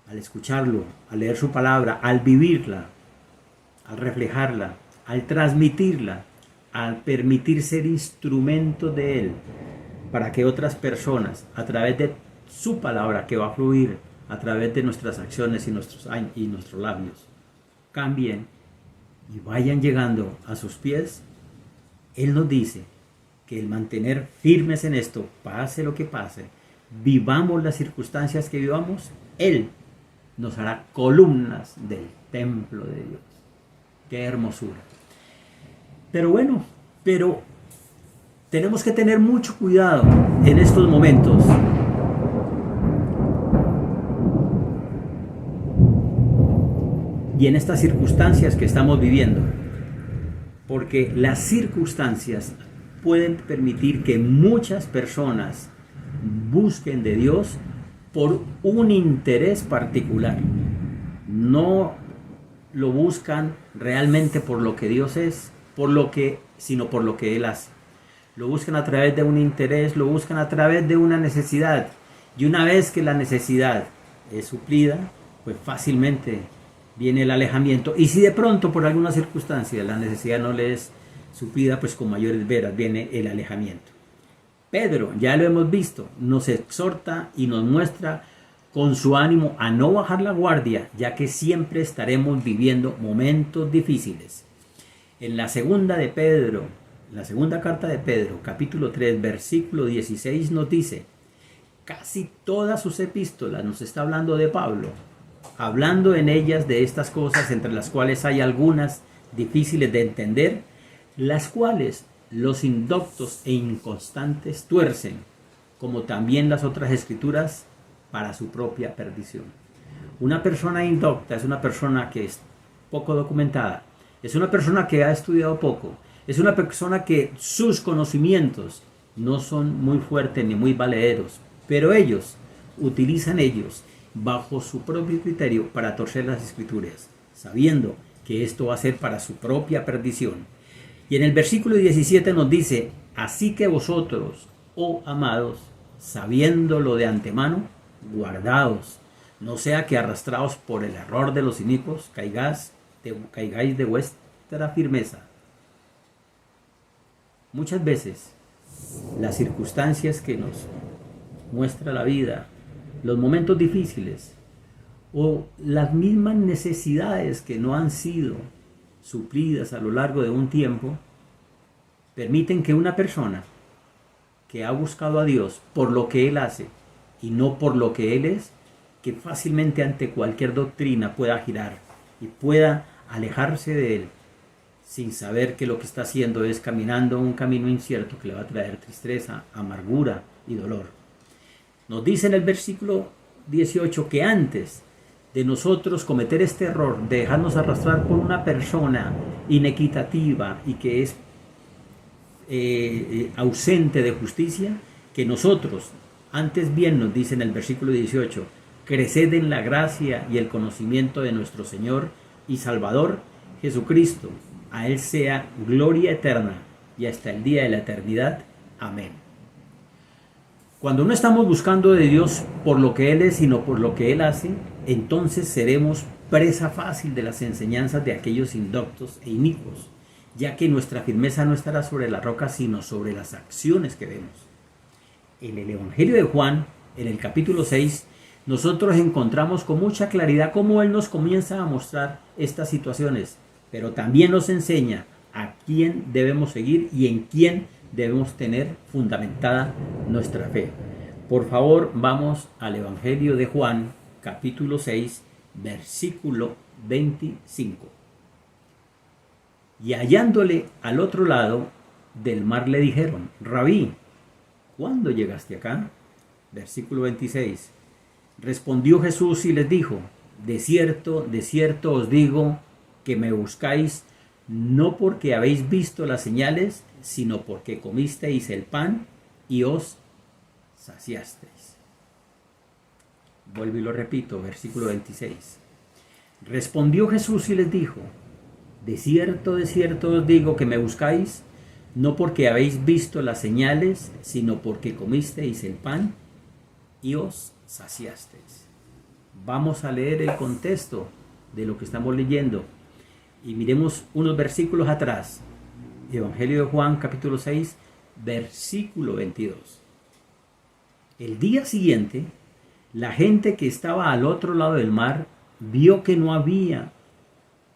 al escucharlo, al leer su palabra, al vivirla, al reflejarla, al transmitirla, al permitir ser instrumento de Él, para que otras personas, a través de su palabra que va a fluir, a través de nuestras acciones y nuestros labios, cambien y vayan llegando a sus pies, Él nos dice que el mantener firmes en esto, pase lo que pase, vivamos las circunstancias que vivamos, Él nos hará columnas del templo de Dios. ¡Qué hermosura! Pero tenemos que tener mucho cuidado en estos momentos. Y en estas circunstancias que estamos viviendo. Porque las circunstancias pueden permitir que muchas personas busquen de Dios por un interés particular. No lo buscan realmente por lo que Dios es, sino por lo que Él hace. Lo buscan a través de un interés, lo buscan a través de una necesidad. Y una vez que la necesidad es suplida, pues fácilmente viene el alejamiento. Y si de pronto por alguna circunstancia la necesidad no le es suplida, pues con mayores veras viene el alejamiento. Pedro, ya lo hemos visto, nos exhorta y nos muestra con su ánimo a no bajar la guardia, ya que siempre estaremos viviendo momentos difíciles. En la segunda carta de Pedro, capítulo 3, versículo 16 nos dice, casi todas sus epístolas nos está hablando de Pablo, hablando en ellas de estas cosas, entre las cuales hay algunas difíciles de entender, las cuales los indoctos e inconstantes tuercen, como también las otras escrituras, para su propia perdición. Una persona indocta es una persona que es poco documentada, es una persona que ha estudiado poco, es una persona que sus conocimientos no son muy fuertes ni muy valederos, pero ellos utilizan bajo su propio criterio para torcer las escrituras, sabiendo que esto va a ser para su propia perdición. Y en el versículo 17 nos dice, así que vosotros, oh amados, sabiéndolo de antemano, guardaos, no sea que arrastrados por el error de los inicuos caigáis de vuestra firmeza. Muchas veces las circunstancias que nos muestra la vida, los momentos difíciles o las mismas necesidades que no han sido suplidas a lo largo de un tiempo, permiten que una persona que ha buscado a Dios por lo que Él hace y no por lo que Él es, que fácilmente ante cualquier doctrina pueda girar y pueda alejarse de Él sin saber que lo que está haciendo es caminando un camino incierto que le va a traer tristeza, amargura y dolor. Nos dice en el versículo 18 que antes de nosotros cometer este error de dejarnos arrastrar por una persona inequitativa y que es ausente de justicia, que nosotros, antes bien nos dice en el versículo 18, creced en la gracia y el conocimiento de nuestro Señor y Salvador Jesucristo. A Él sea gloria eterna y hasta el día de la eternidad. Amén. Cuando no estamos buscando de Dios por lo que Él es, sino por lo que Él hace, entonces seremos presa fácil de las enseñanzas de aquellos indoctos e inicuos, ya que nuestra firmeza no estará sobre la roca, sino sobre las acciones que vemos. En el Evangelio de Juan, en el capítulo 6, nosotros encontramos con mucha claridad cómo Él nos comienza a mostrar estas situaciones, pero también nos enseña a quién debemos seguir y en quién debemos tener fundamentada nuestra fe. Por favor, vamos al Evangelio de Juan, capítulo 6, versículo 25. Y hallándole al otro lado del mar le dijeron, Rabí, ¿cuándo llegaste acá? Versículo 26. Respondió Jesús y les dijo, de cierto os digo que me buscáis no porque habéis visto las señales, sino porque comisteis el pan y os saciasteis. Vuelvo y lo repito, versículo 26. Respondió Jesús y les dijo, de cierto os digo que me buscáis, no porque habéis visto las señales, sino porque comisteis el pan y os saciasteis. Vamos a leer el contexto de lo que estamos leyendo y miremos unos versículos atrás. Evangelio de Juan, capítulo 6, versículo 22. El día siguiente, la gente que estaba al otro lado del mar vio que no había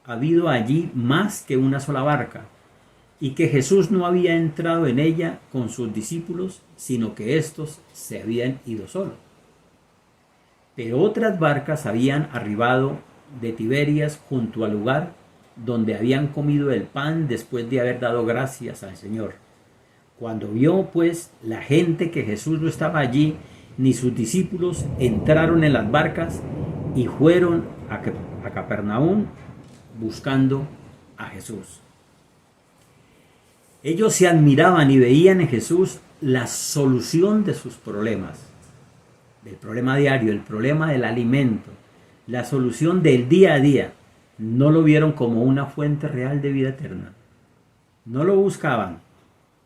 habido allí más que una sola barca, y que Jesús no había entrado en ella con sus discípulos, sino que éstos se habían ido solos. Pero otras barcas habían arribado de Tiberias junto al lugar donde habían comido el pan después de haber dado gracias al Señor. Cuando vio pues la gente que Jesús no estaba allí, ni sus discípulos, entraron en las barcas y fueron a Capernaum buscando a Jesús. Ellos se admiraban y veían en Jesús la solución de sus problemas, del problema diario, el problema del alimento, la solución del día a día. No lo vieron como una fuente real de vida eterna. No lo buscaban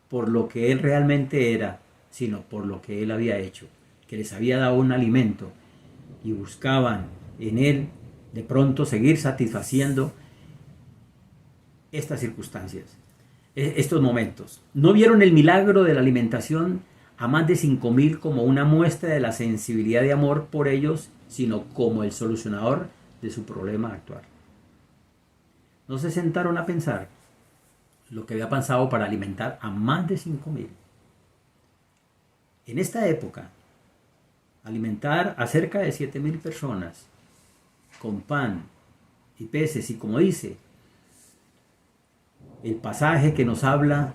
por lo que Él realmente era, sino por lo que Él había hecho, que les había dado un alimento, y buscaban en Él de pronto seguir satisfaciendo estas circunstancias, estos momentos. No vieron el milagro de la alimentación a más de 5.000 como una muestra de la sensibilidad de amor por ellos, sino como el solucionador de su problema actual. No se sentaron a pensar lo que había pasado para alimentar a más de 5.000. En esta época, alimentar a cerca de 7.000 personas con pan y peces, y como dice el pasaje que nos habla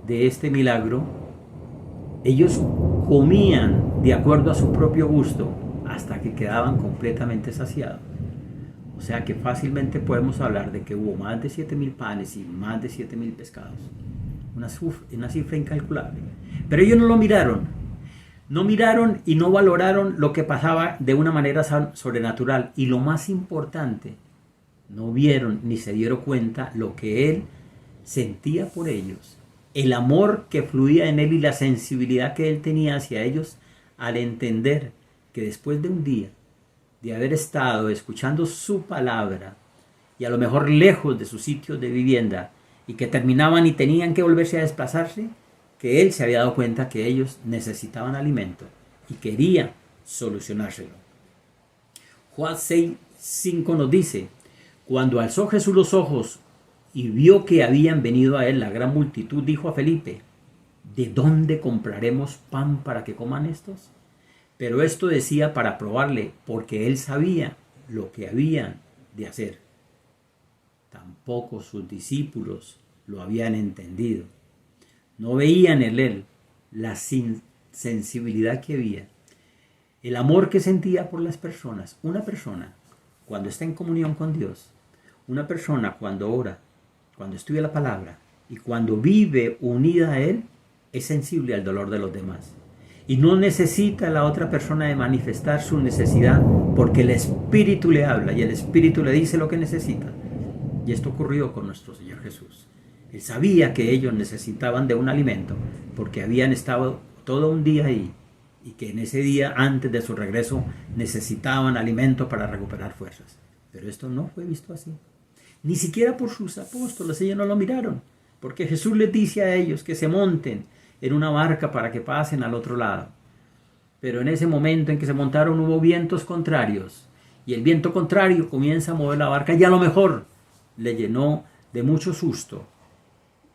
de este milagro, ellos comían de acuerdo a su propio gusto hasta que quedaban completamente saciados. O sea que fácilmente podemos hablar de que hubo más de 7.000 panes y más de 7.000 pescados. Una cifra incalculable. Pero ellos no lo miraron. No miraron y no valoraron lo que pasaba de una manera sobrenatural. Y lo más importante, no vieron ni se dieron cuenta lo que Él sentía por ellos. El amor que fluía en Él y la sensibilidad que Él tenía hacia ellos al entender que después de un día de haber estado escuchando su palabra y a lo mejor lejos de sus sitios de vivienda y que terminaban y tenían que volverse a desplazarse, que Él se había dado cuenta que ellos necesitaban alimento y quería solucionárselo. Juan 6:5 nos dice: cuando alzó Jesús los ojos y vio que habían venido a Él la gran multitud, dijo a Felipe: ¿de dónde compraremos pan para que coman estos? Pero esto decía para probarle, porque Él sabía lo que habían de hacer. Tampoco sus discípulos lo habían entendido. No veían en Él la sensibilidad que había, el amor que sentía por las personas. Una persona, cuando está en comunión con Dios, una persona cuando ora, cuando estudia la palabra y cuando vive unida a Él, es sensible al dolor de los demás. Y no necesita a la otra persona de manifestar su necesidad, porque el Espíritu le habla y el Espíritu le dice lo que necesita. Y esto ocurrió con nuestro Señor Jesús. Él sabía que ellos necesitaban de un alimento, porque habían estado todo un día ahí, y que en ese día, antes de su regreso, necesitaban alimento para recuperar fuerzas. Pero esto no fue visto así. Ni siquiera por sus apóstoles, ellos no lo miraron, porque Jesús les dice a ellos que se monten en una barca para que pasen al otro lado. Pero en ese momento en que se montaron hubo vientos contrarios, y el viento contrario comienza a mover la barca, y a lo mejor le llenó de mucho susto.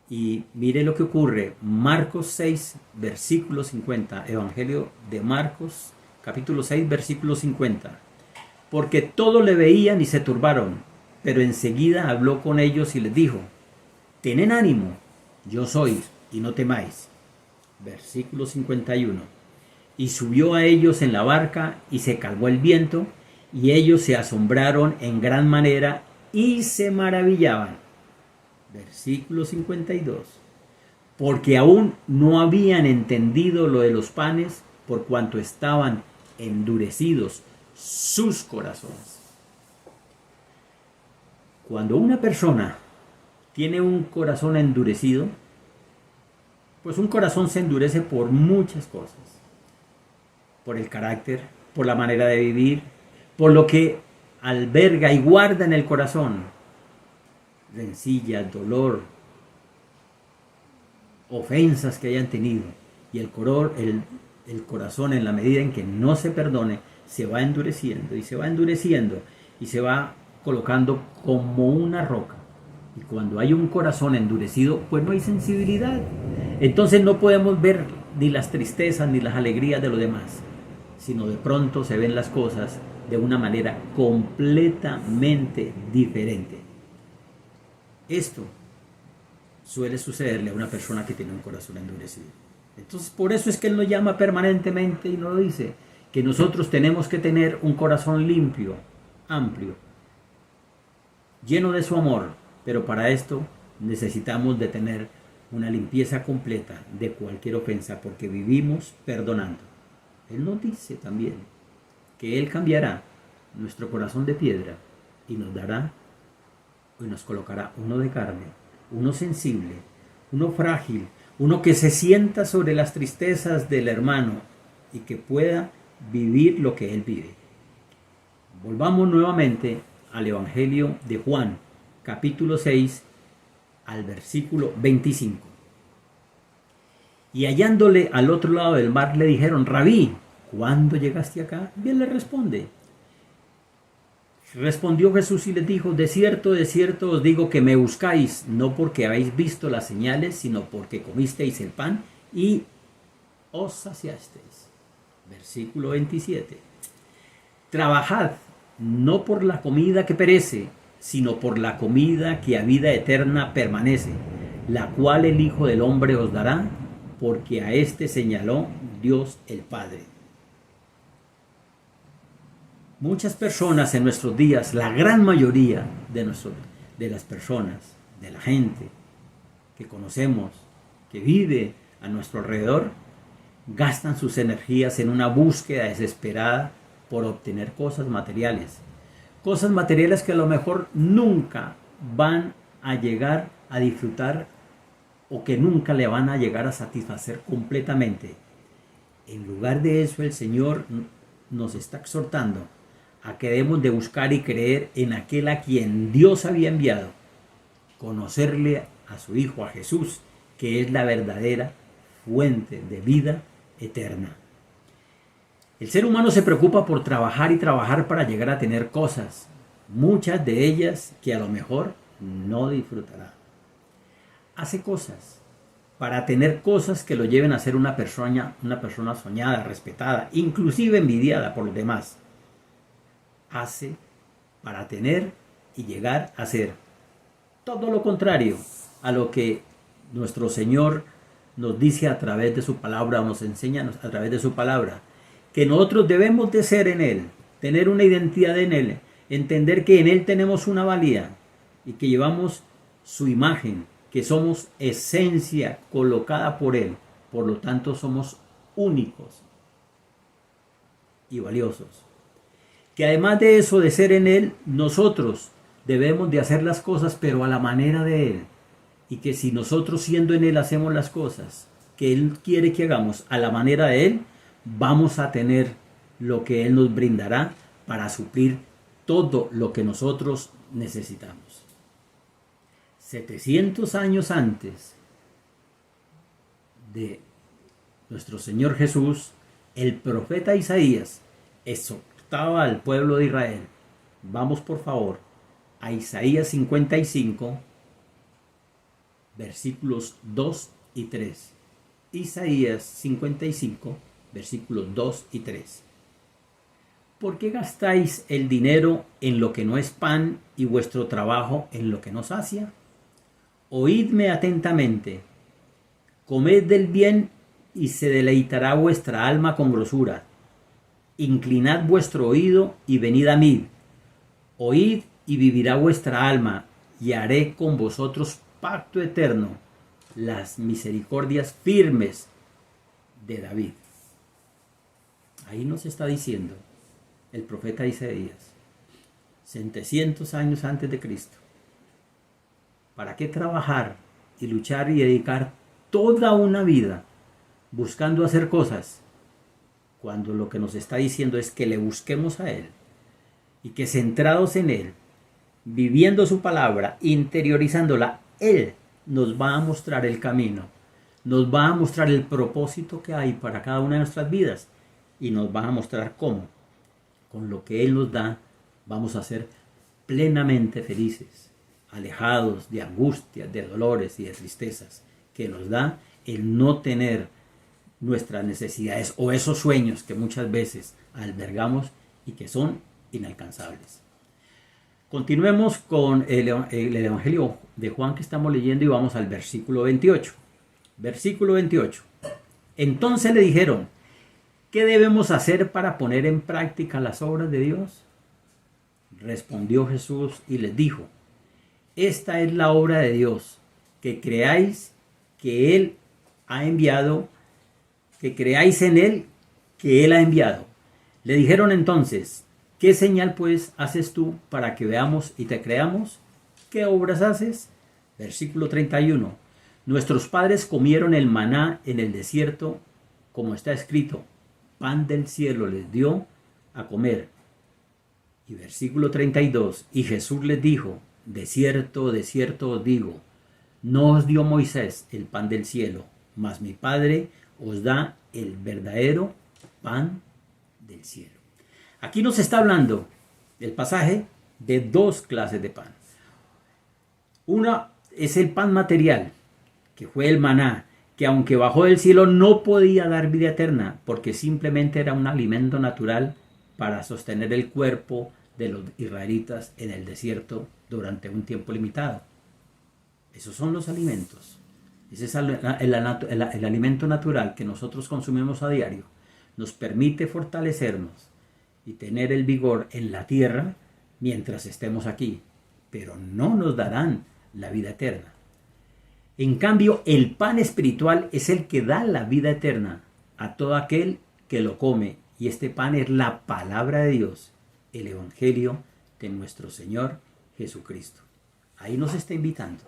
Y mire lo que ocurre, Marcos 6, versículo 50, Evangelio de Marcos, capítulo 6, versículo 50. Porque todos le veían y se turbaron, pero enseguida habló con ellos y les dijo: tened ánimo, yo soy, y no temáis. Versículo 51. Y subió a ellos en la barca y se calmó el viento, y ellos se asombraron en gran manera y se maravillaban. Versículo 52. Porque aún no habían entendido lo de los panes, por cuanto estaban endurecidos sus corazones. Cuando una persona tiene un corazón endurecido, pues un corazón se endurece por muchas cosas. Por el carácter, por la manera de vivir, por lo que alberga y guarda en el corazón. Rencillas, dolor, ofensas que hayan tenido. Y el corazón, en la medida en que no se perdone, se va endureciendo y se va endureciendo y se va colocando como una roca. Y cuando hay un corazón endurecido, pues no hay sensibilidad. Entonces no podemos ver ni las tristezas ni las alegrías de los demás, sino de pronto se ven las cosas de una manera completamente diferente. Esto suele sucederle a una persona que tiene un corazón endurecido. Entonces por eso es que Él nos llama permanentemente y nos dice que nosotros tenemos que tener un corazón limpio, amplio, lleno de su amor. Pero para esto necesitamos de tener una limpieza completa de cualquier ofensa, porque vivimos perdonando. Él nos dice también que Él cambiará nuestro corazón de piedra y nos dará y nos colocará uno de carne, uno sensible, uno frágil, uno que se sienta sobre las tristezas del hermano y que pueda vivir lo que Él vive. Volvamos nuevamente al Evangelio de Juan, capítulo 6, al versículo 25. Y hallándole al otro lado del mar le dijeron: Rabí, ¿cuándo llegaste acá? Y él le responde. Respondió Jesús y les dijo: de cierto os digo que me buscáis, no porque habéis visto las señales, sino porque comisteis el pan y os saciasteis. Versículo 27. Trabajad, no por la comida que perece, sino por la comida que a vida eterna permanece, la cual el Hijo del Hombre os dará, porque a éste señaló Dios el Padre. Muchas personas en nuestros días, la gran mayoría de las personas, de la gente que conocemos, que vive a nuestro alrededor, gastan sus energías en una búsqueda desesperada por obtener cosas materiales. Cosas materiales que a lo mejor nunca van a llegar a disfrutar o que nunca le van a llegar a satisfacer completamente. En lugar de eso, el Señor nos está exhortando a que debemos de buscar y creer en aquel a quien Dios había enviado, conocerle a su Hijo, a Jesús, que es la verdadera fuente de vida eterna. El ser humano se preocupa por trabajar y trabajar para llegar a tener cosas, muchas de ellas que a lo mejor no disfrutará. Hace cosas para tener cosas que lo lleven a ser una persona soñada, respetada, inclusive envidiada por los demás. Hace para tener y llegar a ser todo lo contrario a lo que nuestro Señor nos dice a través de su palabra, nos enseña a través de su palabra, que nosotros debemos de ser en Él, tener una identidad en Él, entender que en Él tenemos una valía y que llevamos su imagen, que somos esencia colocada por Él, por lo tanto somos únicos y valiosos. Que además de eso, de ser en Él, nosotros debemos de hacer las cosas pero a la manera de Él, y que si nosotros siendo en Él hacemos las cosas que Él quiere que hagamos a la manera de Él, vamos a tener lo que Él nos brindará para suplir todo lo que nosotros necesitamos. 700 años antes de nuestro Señor Jesús, el profeta Isaías exhortaba al pueblo de Israel. Vamos por favor a Isaías 55, versículos 2 y 3. Isaías 55, versículos 2 y 3. ¿Por qué gastáis el dinero en lo que no es pan y vuestro trabajo en lo que no sacia? Oídme atentamente, comed del bien y se deleitará vuestra alma con grosura. Inclinad vuestro oído y venid a mí. Oíd y vivirá vuestra alma, y haré con vosotros pacto eterno, las misericordias firmes de David. Ahí nos está diciendo el profeta Isaías, 700 años antes de Cristo. ¿Para qué trabajar y luchar y dedicar toda una vida buscando hacer cosas cuando lo que nos está diciendo es que le busquemos a Él y que centrados en Él, viviendo su palabra, interiorizándola, Él nos va a mostrar el camino, nos va a mostrar el propósito que hay para cada una de nuestras vidas y nos va a mostrar cómo, con lo que Él nos da, vamos a ser plenamente felices, alejados de angustias, de dolores y de tristezas que nos da el no tener nuestras necesidades o esos sueños que muchas veces albergamos y que son inalcanzables. Continuemos con el Evangelio de Juan que estamos leyendo y vamos al versículo 28. Versículo 28. Entonces le dijeron: ¿qué debemos hacer para poner en práctica las obras de Dios? Respondió Jesús y les dijo: esta es la obra de Dios, que creáis que Él ha enviado, que creáis en Él, que Él ha enviado. Le dijeron entonces: ¿qué señal pues haces tú para que veamos y te creamos? ¿Qué obras haces? Versículo 31. Nuestros padres comieron el maná en el desierto, como está escrito: pan del cielo les dio a comer. Y versículo 32. Y Jesús les dijo: de cierto os digo, no os dio Moisés el pan del cielo, mas mi Padre os da el verdadero pan del cielo. Aquí nos está hablando el pasaje de dos clases de pan. Una es el pan material, que fue el maná, que aunque bajó del cielo no podía dar vida eterna, porque simplemente era un alimento natural para sostener el cuerpo de los israelitas en el desierto durante un tiempo limitado. Esos son los alimentos. Ese es el alimento natural que nosotros consumimos a diario. Nos permite fortalecernos y tener el vigor en la tierra mientras estemos aquí, pero no nos darán la vida eterna. En cambio, el pan espiritual es el que da la vida eterna a todo aquel que lo come, y este pan es la palabra de Dios, el evangelio de nuestro Señor Jesucristo. Ahí nos está invitando.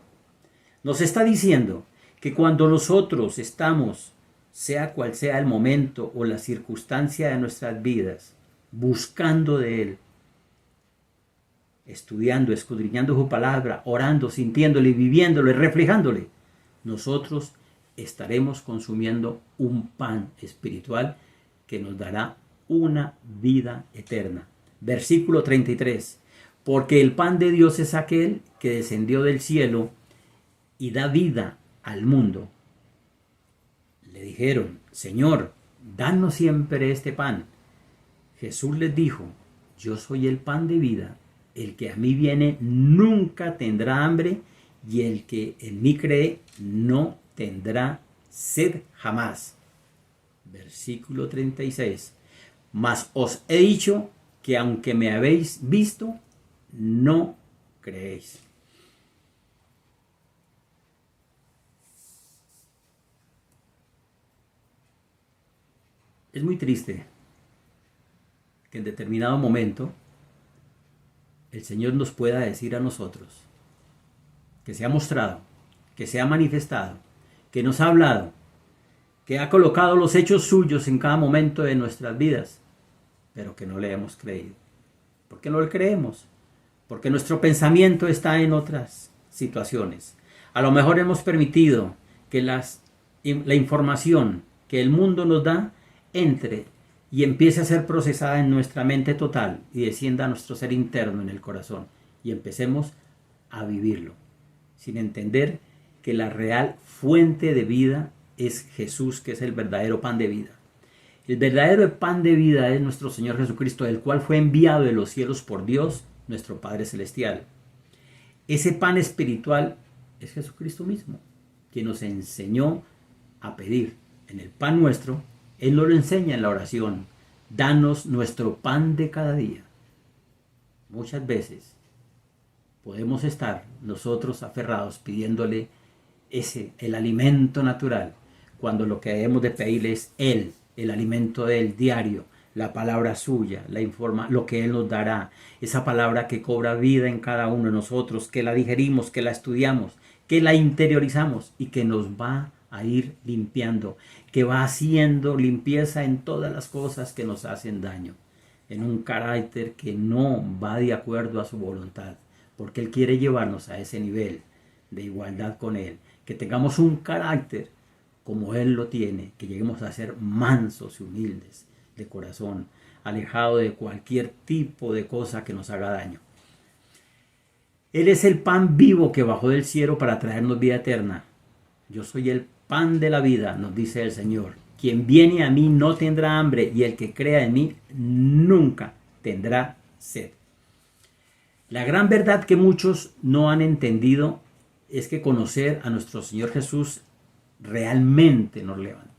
Nos está diciendo que cuando nosotros estamos, sea cual sea el momento o la circunstancia de nuestras vidas, buscando de Él, estudiando, escudriñando su palabra, orando, sintiéndole, viviéndole, reflejándole, nosotros estaremos consumiendo un pan espiritual que nos dará una vida eterna. Versículo 33. Porque el pan de Dios es aquel que descendió del cielo y da vida al mundo. Le dijeron: Señor, danos siempre este pan. Jesús les dijo: yo soy el pan de vida. El que a mí viene nunca tendrá hambre, y el que en mí cree no tendrá sed jamás. Versículo 36. Mas os he dicho que aunque me habéis visto, no creéis. Es muy triste que en determinado momento el Señor nos pueda decir a nosotros, que se ha mostrado, que se ha manifestado, que nos ha hablado, que ha colocado los hechos suyos en cada momento de nuestras vidas, pero que no le hemos creído. ¿Por qué no le creemos? Porque nuestro pensamiento está en otras situaciones. A lo mejor hemos permitido que la información que el mundo nos da entre y empiece a ser procesada en nuestra mente total y descienda a nuestro ser interno, en el corazón, y empecemos a vivirlo, sin entender que la real fuente de vida es Jesús, que es el verdadero pan de vida. El verdadero pan de vida es nuestro Señor Jesucristo, el cual fue enviado de los cielos por Dios, nuestro Padre Celestial. Ese pan espiritual es Jesucristo mismo, quien nos enseñó a pedir. En el pan nuestro, Él nos lo enseña en la oración: danos nuestro pan de cada día. Muchas veces podemos estar nosotros aferrados pidiéndole el alimento natural, cuando lo que debemos de pedirle es Él, el alimento del diario, la palabra suya, lo que Él nos dará, esa palabra que cobra vida en cada uno de nosotros, que la digerimos, que la estudiamos, que la interiorizamos y que nos va a ir limpiando, que va haciendo limpieza en todas las cosas que nos hacen daño, en un carácter que no va de acuerdo a su voluntad, porque Él quiere llevarnos a ese nivel de igualdad con Él, que tengamos un carácter como Él lo tiene, que lleguemos a ser mansos y humildes de corazón, alejado de cualquier tipo de cosa que nos haga daño. Él es el pan vivo que bajó del cielo para traernos vida eterna. Yo soy el pan de la vida, nos dice el Señor. Quien viene a mí no tendrá hambre, y el que crea en mí nunca tendrá sed. La gran verdad que muchos no han entendido es que conocer a nuestro Señor Jesús realmente nos levanta.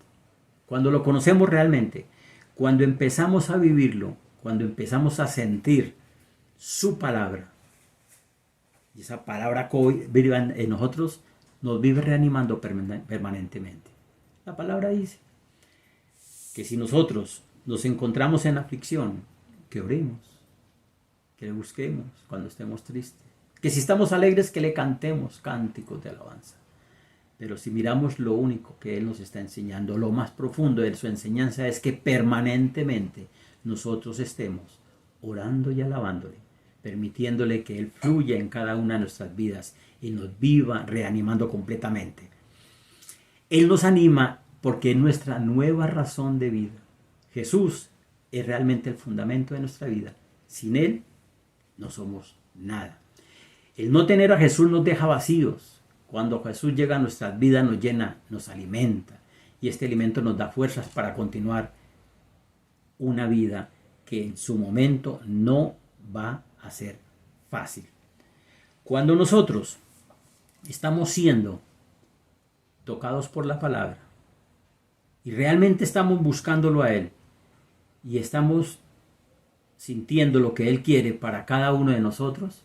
Cuando lo conocemos realmente, cuando empezamos a vivirlo, cuando empezamos a sentir su palabra, y esa palabra que vive en nosotros, nos vive reanimando permanentemente. La palabra dice que si nosotros nos encontramos en aflicción, que oremos, que le busquemos cuando estemos tristes, que si estamos alegres, que le cantemos cánticos de alabanza. Pero si miramos lo único que Él nos está enseñando, lo más profundo de su enseñanza es que permanentemente nosotros estemos orando y alabándole, permitiéndole que Él fluya en cada una de nuestras vidas y nos viva reanimando completamente. Él nos anima porque es nuestra nueva razón de vida. Jesús es realmente el fundamento de nuestra vida. Sin Él no somos nada. El no tener a Jesús nos deja vacíos. Cuando Jesús llega a nuestras vidas nos llena, nos alimenta. Y este alimento nos da fuerzas para continuar una vida que en su momento no va a ser fácil. Cuando nosotros estamos siendo tocados por la palabra y realmente estamos buscándolo a Él y estamos sintiendo lo que Él quiere para cada uno de nosotros,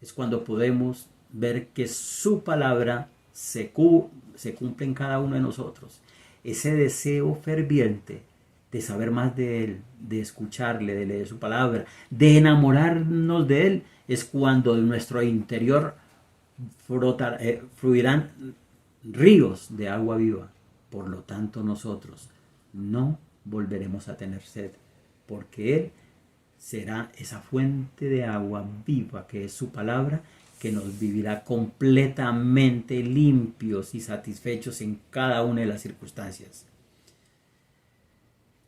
es cuando podemos ver que su palabra se cumple en cada uno de nosotros. Ese deseo ferviente de saber más de Él, de escucharle, de leer su palabra, de enamorarnos de Él, es cuando de nuestro interior fluirán ríos de agua viva. Por lo tanto, nosotros no volveremos a tener sed, porque Él será esa fuente de agua viva que es su palabra, que nos vivirá completamente limpios y satisfechos en cada una de las circunstancias.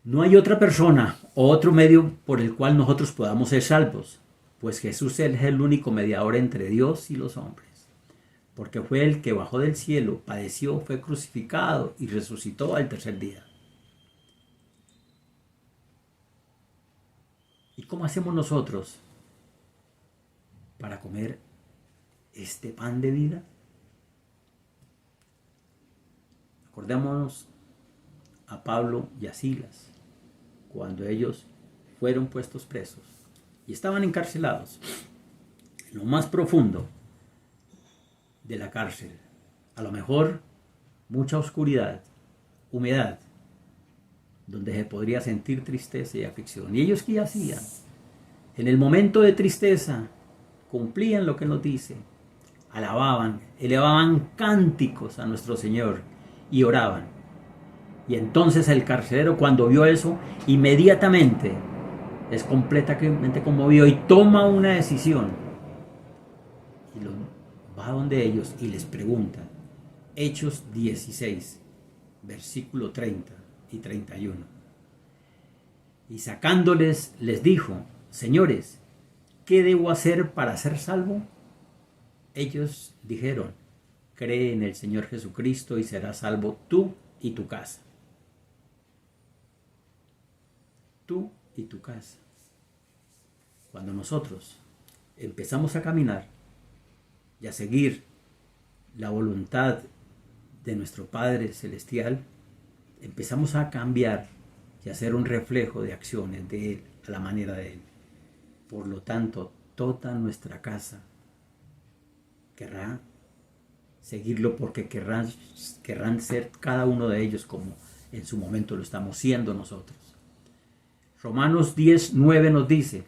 No hay otra persona o otro medio por el cual nosotros podamos ser salvos, pues Jesús es el único mediador entre Dios y los hombres, porque fue el que bajó del cielo, padeció, fue crucificado y resucitó al tercer día. ¿Y cómo hacemos nosotros para comer este pan de vida? Acordémonos a Pablo y a Silas, cuando ellos fueron puestos presos y estaban encarcelados en lo más profundo de la cárcel. A lo mejor mucha oscuridad, humedad, donde se podría sentir tristeza y aflicción. ¿Y ellos qué hacían? En el momento de tristeza cumplían lo que nos dice, alababan, elevaban cánticos a nuestro Señor y oraban. Y entonces el carcelero, cuando vio eso, inmediatamente es completamente conmovido y toma una decisión. Y va donde ellos y les pregunta. Hechos 16, versículo 30 y 31. Y sacándoles les dijo: Señores, ¿qué debo hacer para ser salvo? Ellos dijeron: Cree en el Señor Jesucristo y serás salvo tú y tu casa. Tú y tu casa. Cuando nosotros empezamos a caminar y a seguir la voluntad de nuestro Padre Celestial, empezamos a cambiar y a ser un reflejo de acciones de Él, a la manera de Él. Por lo tanto, toda nuestra casa querrá seguirlo, porque querrán ser cada uno de ellos como en su momento lo estamos siendo nosotros. Romanos 10:9 nos dice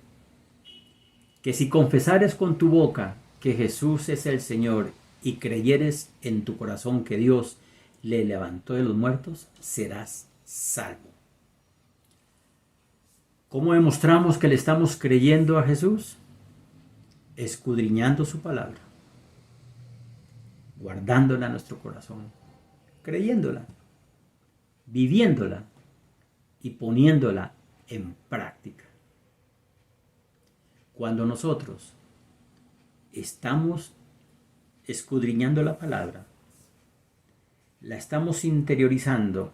que si confesares con tu boca que Jesús es el Señor y creyeres en tu corazón que Dios le levantó de los muertos, serás salvo. ¿Cómo demostramos que le estamos creyendo a Jesús? Escudriñando su palabra, guardándola en nuestro corazón, creyéndola, viviéndola y poniéndola en práctica. Cuando nosotros estamos escudriñando la palabra, la estamos interiorizando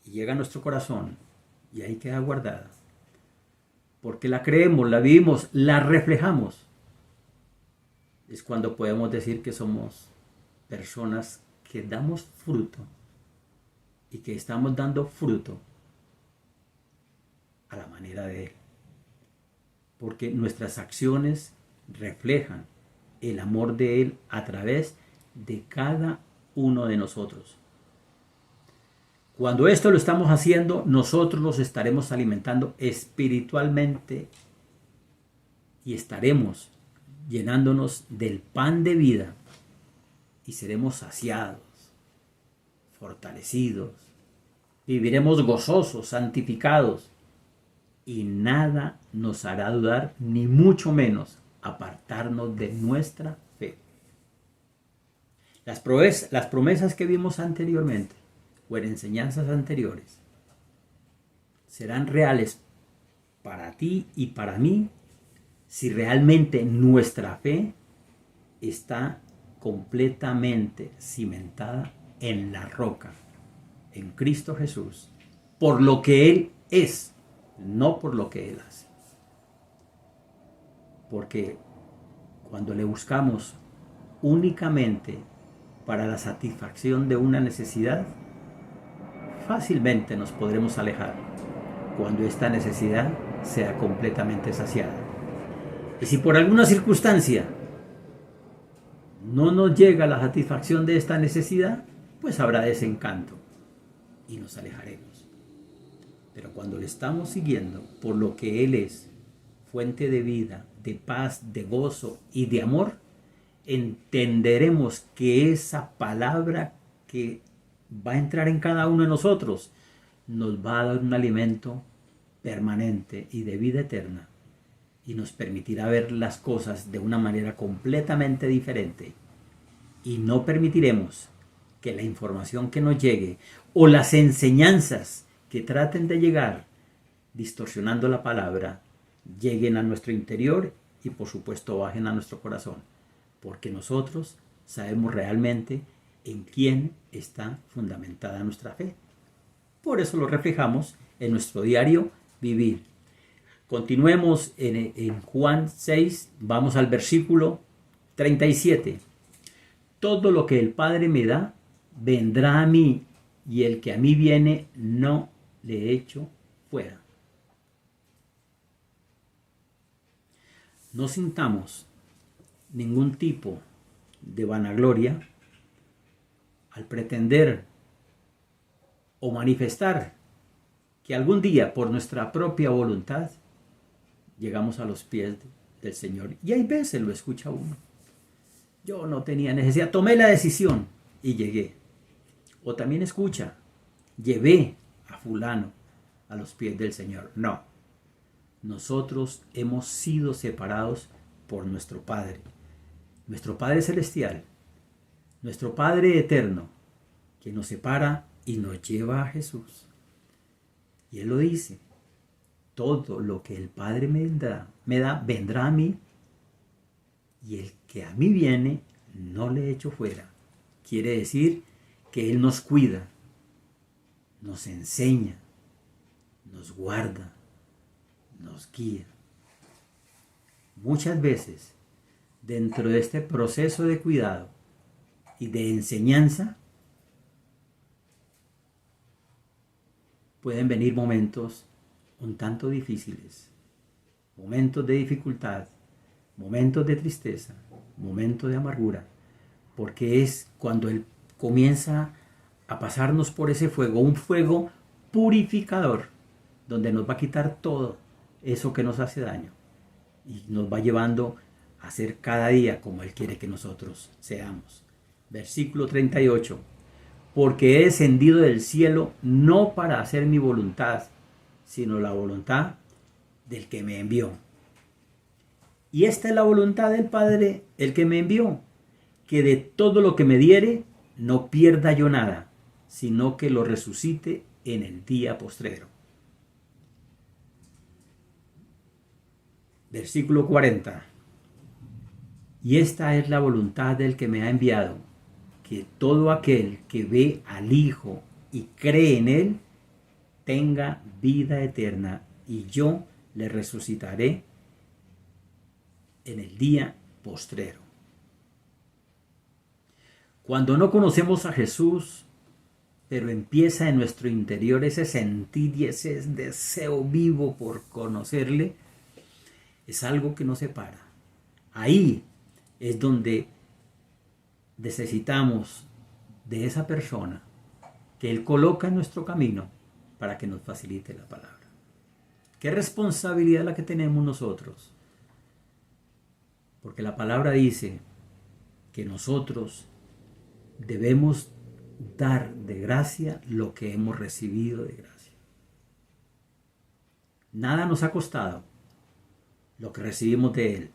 y llega a nuestro corazón y ahí queda guardada, porque la creemos, la vivimos, la reflejamos, es cuando podemos decir que somos personas que damos fruto y que estamos dando fruto a la manera de Él, porque nuestras acciones reflejan el amor de Él a través de cada uno de nosotros. Cuando esto lo estamos haciendo, nosotros los estaremos alimentando espiritualmente y estaremos llenándonos del pan de vida y seremos saciados, fortalecidos, viviremos gozosos, santificados, y nada nos hará dudar, ni mucho menos apartarnos de nuestra fe. Las promesas que vimos anteriormente o en enseñanzas anteriores serán reales para ti y para mí si realmente nuestra fe está completamente cimentada en la roca, en Cristo Jesús, por lo que Él es, no por lo que Él hace. Porque cuando le buscamos únicamente para la satisfacción de una necesidad, fácilmente nos podremos alejar cuando esta necesidad sea completamente saciada. Y si por alguna circunstancia no nos llega la satisfacción de esta necesidad, pues habrá desencanto y nos alejaremos. Pero cuando le estamos siguiendo por lo que Él es, fuente de vida, de paz, de gozo y de amor, entenderemos que esa palabra que va a entrar en cada uno de nosotros nos va a dar un alimento permanente y de vida eterna y nos permitirá ver las cosas de una manera completamente diferente, y no permitiremos que la información que nos llegue o las enseñanzas que traten de llegar distorsionando la palabra lleguen a nuestro interior y por supuesto bajen a nuestro corazón, porque nosotros sabemos realmente en quién está fundamentada nuestra fe. Por eso lo reflejamos en nuestro diario vivir. Continuemos en Juan 6, vamos al versículo 37. Todo lo que el Padre me da, vendrá a mí, y el que a mí viene, no le echo fuera. No sintamos ningún tipo de vanagloria al pretender o manifestar que algún día por nuestra propia voluntad llegamos a los pies del Señor. Y hay veces lo escucha uno. Yo no tenía necesidad, tomé la decisión y llegué. O también escucha, llevé a fulano a los pies del Señor. No, nosotros hemos sido separados por nuestro Padre Celestial, nuestro Padre Eterno, que nos separa y nos lleva a Jesús. Y Él lo dice, todo lo que el Padre me da, vendrá a mí, y el que a mí viene, no le echo fuera. Quiere decir que Él nos cuida, nos enseña, nos guarda, nos guía. Muchas veces, dentro de este proceso de cuidado y de enseñanza, pueden venir momentos un tanto difíciles, momentos de dificultad, momentos de tristeza, momentos de amargura, porque es cuando Él comienza a pasarnos por ese fuego, un fuego purificador, donde nos va a quitar todo eso que nos hace daño y nos va llevando a ser cada día como Él quiere que nosotros seamos. Versículo 38. Porque he descendido del cielo no para hacer mi voluntad, sino la voluntad del que me envió. Y esta es la voluntad del Padre, el que me envió, que de todo lo que me diere no pierda yo nada, sino que lo resucite en el día postrero. Versículo 40. Y esta es la voluntad del que me ha enviado, que todo aquel que ve al Hijo y cree en Él, tenga vida eterna, y yo le resucitaré en el día postrero. Cuando no conocemos a Jesús, pero empieza en nuestro interior ese sentir y ese deseo vivo por conocerle, es algo que nos separa. Ahí es donde necesitamos de esa persona que Él coloca en nuestro camino para que nos facilite la palabra. ¿Qué responsabilidad la que tenemos nosotros? Porque la palabra dice que nosotros debemos dar de gracia lo que hemos recibido de gracia. Nada nos ha costado lo que recibimos de Él,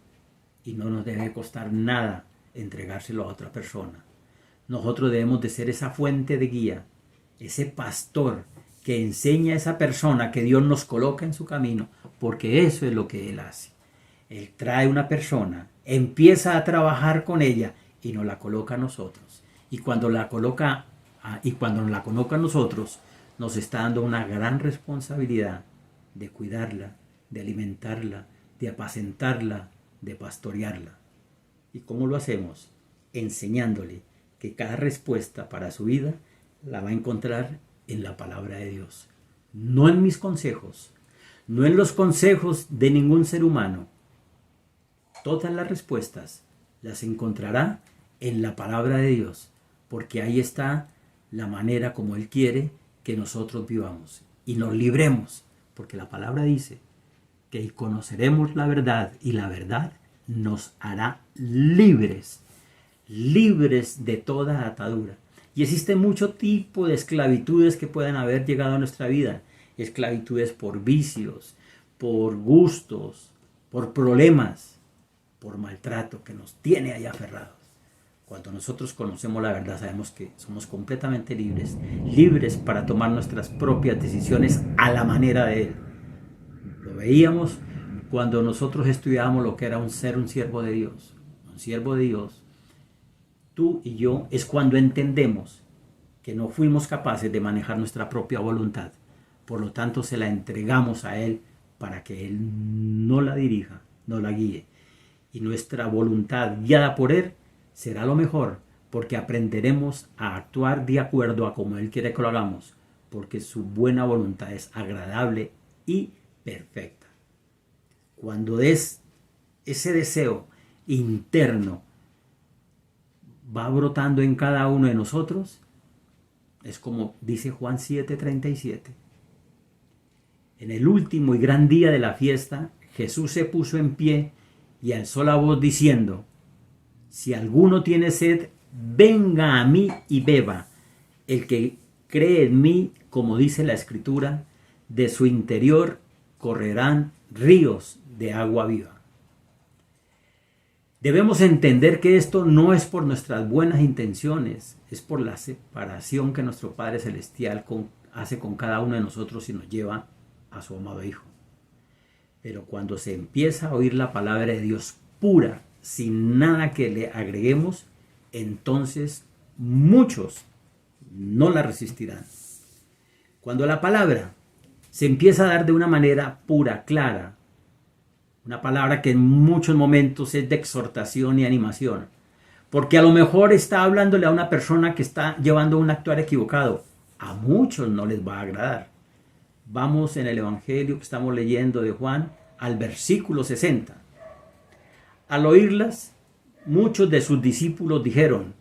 y no nos debe costar nada entregárselo a otra persona. Nosotros debemos de ser esa fuente de guía, ese pastor que enseña a esa persona que Dios nos coloca en su camino, porque eso es lo que Él hace. Él trae una persona, empieza a trabajar con ella y nos la coloca a nosotros. Y cuando la coloca, nos la coloca a nosotros, nos está dando una gran responsabilidad de cuidarla, de alimentarla, de apacentarla, de pastorearla. ¿Y cómo lo hacemos? Enseñándole que cada respuesta para su vida la va a encontrar en la palabra de Dios. No en mis consejos, no en los consejos de ningún ser humano. Todas las respuestas las encontrará en la palabra de Dios, porque ahí está la manera como Él quiere que nosotros vivamos y nos libremos, porque la palabra dice que conoceremos la verdad y la verdad nos hará libres, libres de toda atadura. Y existe mucho tipo de esclavitudes que pueden haber llegado a nuestra vida. Esclavitudes por vicios, por gustos, por problemas, por maltrato que nos tiene ahí aferrados. Cuando nosotros conocemos la verdad, sabemos que somos completamente libres, libres para tomar nuestras propias decisiones a la manera de Él. Lo veíamos cuando nosotros estudiábamos lo que era ser un siervo de Dios. Un siervo de Dios, tú y yo, es cuando entendemos que no fuimos capaces de manejar nuestra propia voluntad. Por lo tanto, se la entregamos a Él para que Él no la dirija, no la guíe. Y nuestra voluntad guiada por Él será lo mejor, porque aprenderemos a actuar de acuerdo a como Él quiere que lo hagamos, porque su buena voluntad es agradable y perfecta. Cuando es ese deseo interno va brotando en cada uno de nosotros, es como dice Juan 7:37. En el último y gran día de la fiesta, Jesús se puso en pie y alzó la voz diciendo: si alguno tiene sed, venga a mí y beba. El que cree en mí, como dice la Escritura, de su interior correrán ríos de agua viva. Debemos entender que esto no es por nuestras buenas intenciones, es por la separación que nuestro Padre Celestial hace con cada uno de nosotros y nos lleva a su amado Hijo. Pero cuando se empieza a oír la palabra de Dios pura, sin nada que le agreguemos, entonces muchos no la resistirán. Cuando la palabra se empieza a dar de una manera pura, clara, una palabra que en muchos momentos es de exhortación y animación, porque a lo mejor está hablándole a una persona que está llevando un actuar equivocado, a muchos no les va a agradar. Vamos en el Evangelio que estamos leyendo de Juan al versículo 60. Al oírlas, muchos de sus discípulos dijeron: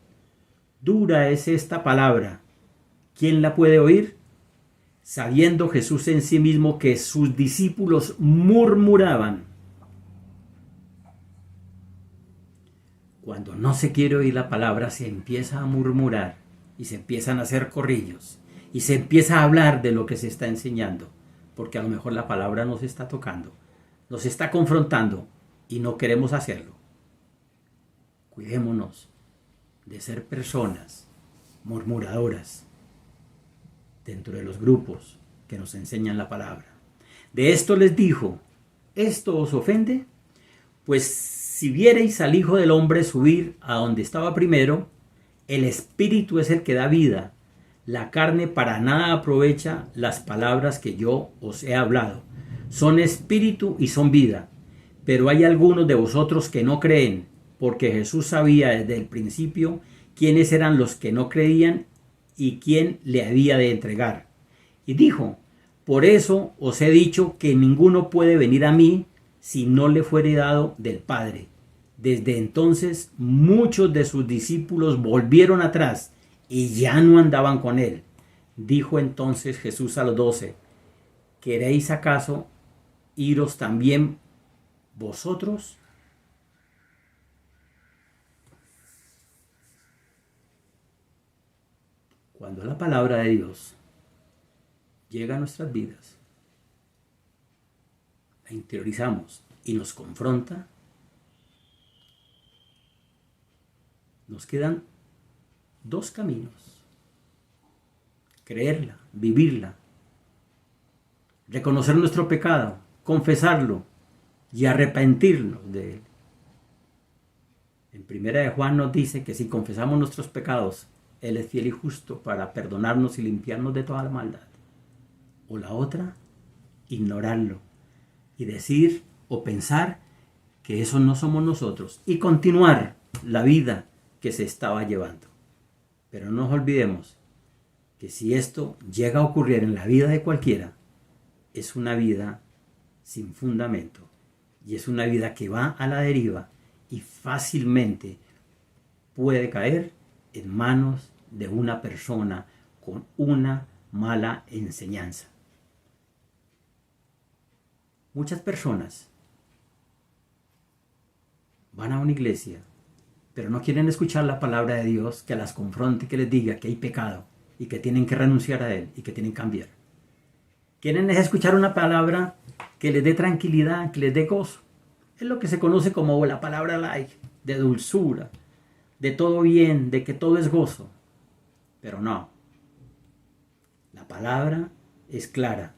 dura es esta palabra, ¿quién la puede oír? Sabiendo Jesús en sí mismo que sus discípulos murmuraban. Cuando no se quiere oír la palabra, se empieza a murmurar y se empiezan a hacer corrillos y se empieza a hablar de lo que se está enseñando, porque a lo mejor la palabra nos está tocando, nos está confrontando y no queremos hacerlo. Cuidémonos de ser personas murmuradoras dentro de los grupos que nos enseñan la palabra. De esto les dijo: ¿esto os ofende? Pues si viereis al Hijo del Hombre subir a donde estaba primero, el Espíritu es el que da vida. La carne para nada aprovecha las palabras que yo os he hablado. Son espíritu y son vida. Pero hay algunos de vosotros que no creen, porque Jesús sabía desde el principio quiénes eran los que no creían y quién le había de entregar. Y dijo: por eso os he dicho que ninguno puede venir a mí si no le fuere dado del Padre. Desde entonces muchos de sus discípulos volvieron atrás y ya no andaban con él. Dijo entonces Jesús a los 12: ¿queréis acaso iros también vosotros? Cuando la palabra de Dios llega a nuestras vidas, la interiorizamos y nos confronta, nos quedan dos caminos: creerla, vivirla, reconocer nuestro pecado, confesarlo y arrepentirnos de él. En 1 de Juan nos dice que si confesamos nuestros pecados, Él es fiel y justo para perdonarnos y limpiarnos de toda la maldad. O la otra, ignorarlo y decir o pensar que eso no somos nosotros y continuar la vida que se estaba llevando. Pero no nos olvidemos que si esto llega a ocurrir en la vida de cualquiera, es una vida sin fundamento y es una vida que va a la deriva y fácilmente puede caer en manos de una persona con una mala enseñanza. Muchas personas van a una iglesia, pero no quieren escuchar la palabra de Dios que las confronte y que les diga que hay pecado y que tienen que renunciar a él y que tienen que cambiar. Quieren escuchar una palabra que les dé tranquilidad, que les dé gozo. Es lo que se conoce como la palabra light, de dulzura, de todo bien, de que todo es gozo. Pero no. La palabra es clara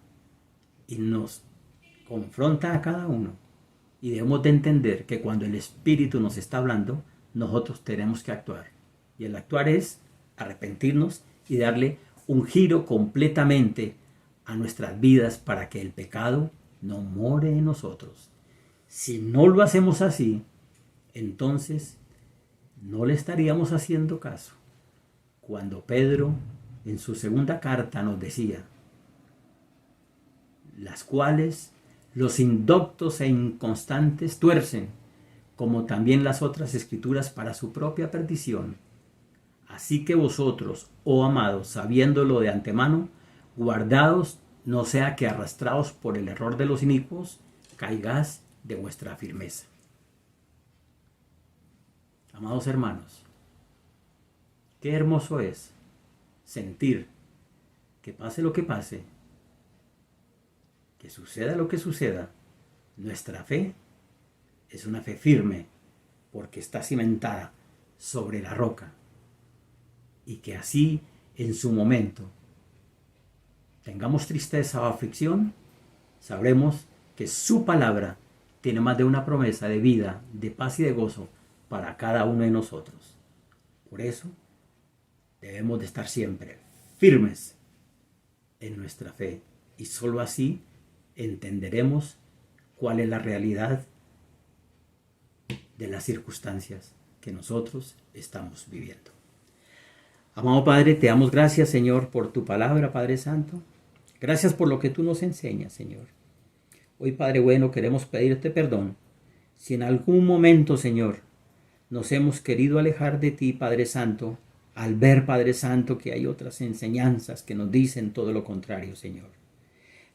y nos confronta a cada uno. Y debemos de entender que cuando el Espíritu nos está hablando, nosotros tenemos que actuar. Y el actuar es arrepentirnos y darle un giro completamente a nuestras vidas para que el pecado no more en nosotros. Si no lo hacemos así, entonces no le estaríamos haciendo caso. Cuando Pedro en su segunda carta nos decía, las cuales los indoctos e inconstantes tuercen, como también las otras escrituras para su propia perdición. Así que vosotros, oh amados, sabiéndolo de antemano, guardaos, no sea que arrastrados por el error de los inicuos, caigáis de vuestra firmeza. Amados hermanos, qué hermoso es sentir que pase lo que pase, que suceda lo que suceda, nuestra fe es una fe firme porque está cimentada sobre la roca y que así en su momento tengamos tristeza o aflicción, sabremos que su palabra tiene más de una promesa de vida, de paz y de gozo para cada uno de nosotros. Por eso debemos de estar siempre firmes en nuestra fe y solo así entenderemos cuál es la realidad de las circunstancias que nosotros estamos viviendo. Amado Padre, te damos gracias, Señor, por tu palabra, Padre Santo. Gracias por lo que tú nos enseñas, Señor. Hoy, Padre bueno, queremos pedirte perdón si en algún momento, Señor, nos hemos querido alejar de ti, Padre Santo, al ver, Padre Santo, que hay otras enseñanzas que nos dicen todo lo contrario, Señor.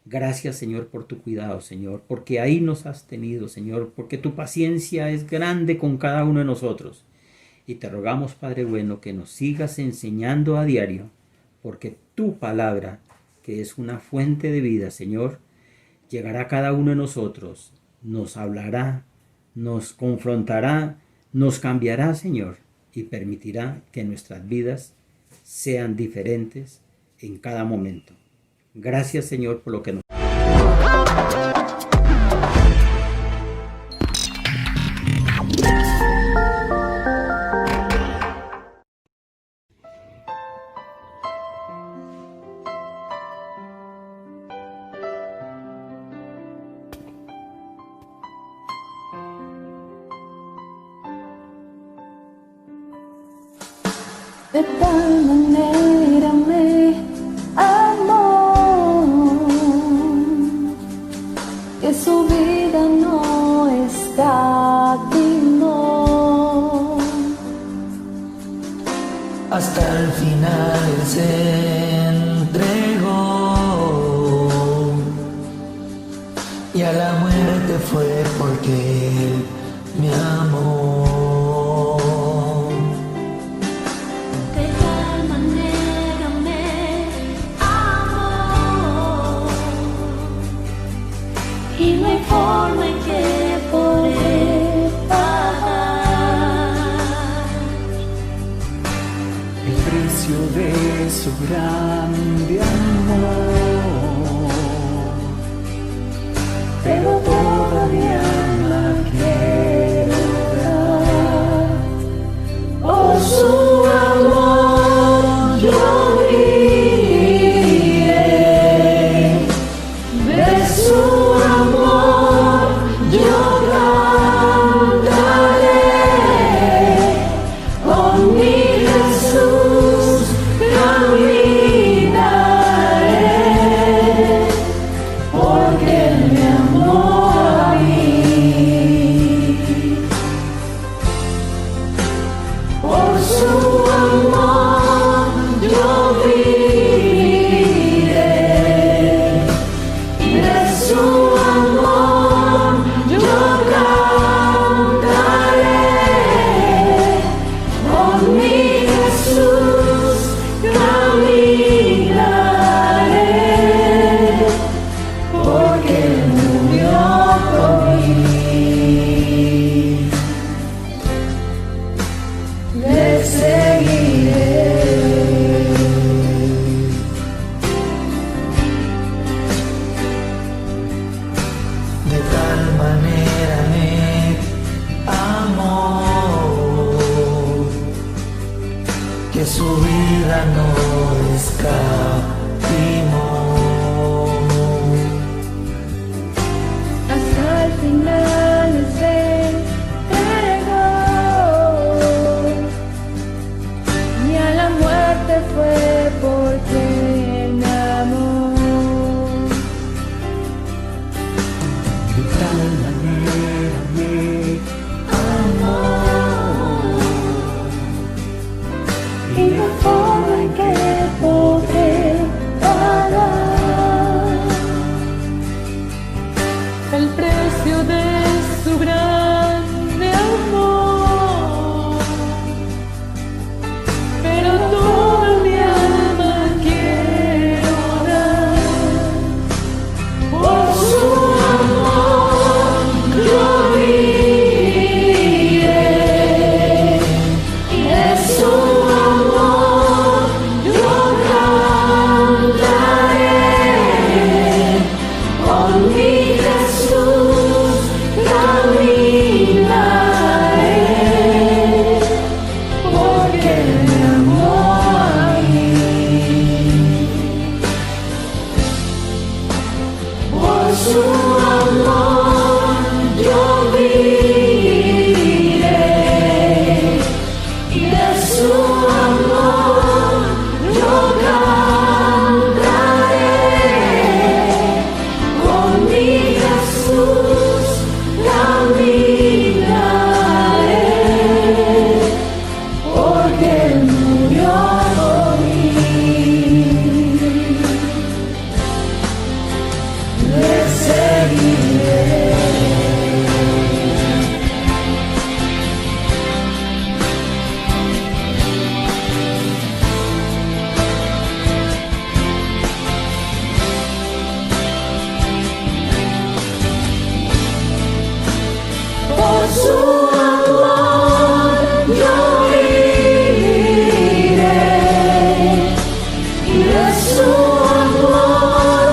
Gracias, Señor, por tu cuidado, Señor, porque ahí nos has tenido, Señor, porque tu paciencia es grande con cada uno de nosotros. Y te rogamos, Padre bueno, que nos sigas enseñando a diario, porque tu palabra, que es una fuente de vida, Señor, llegará a cada uno de nosotros, nos hablará, nos confrontará, nos cambiará, Señor, y permitirá que nuestras vidas sean diferentes en cada momento. Gracias, Señor, por lo que nos... De tal manera me amó que su vida no escatimó. Hasta el final se entregó y a la muerte fue porque Él me amó. Y no hay forma en que poder pagar El su grande amor, pero todavía la quiero dar. Por su amor yo viviré, de su amor yo cantaré, con mi Jesús caminaré, porque Él me amó a mí. Por su amor yo viviré, de su amor yo cantaré, con mi Jesús caminaré, porque Él murió por mí. Le seguiré. De tal manera me amó que su vida no escatimó. Hasta el final se entregó y a la muerte fue porque me amó. De tal manera me amó Y no hay forma en que podré pagar el precio de su grande amor, pero toda mi alma quiero dar. Por su amor yo viviré, y de su amor yo cantaré, con mi Jesús caminaré, porque Él me amó a mí. Por su amor yo viviré, y de su amor yo cantaré, con mi Jesús caminaré, porque Él murió por mí. Le seguiré. Por su amor yo viviré, y de su amor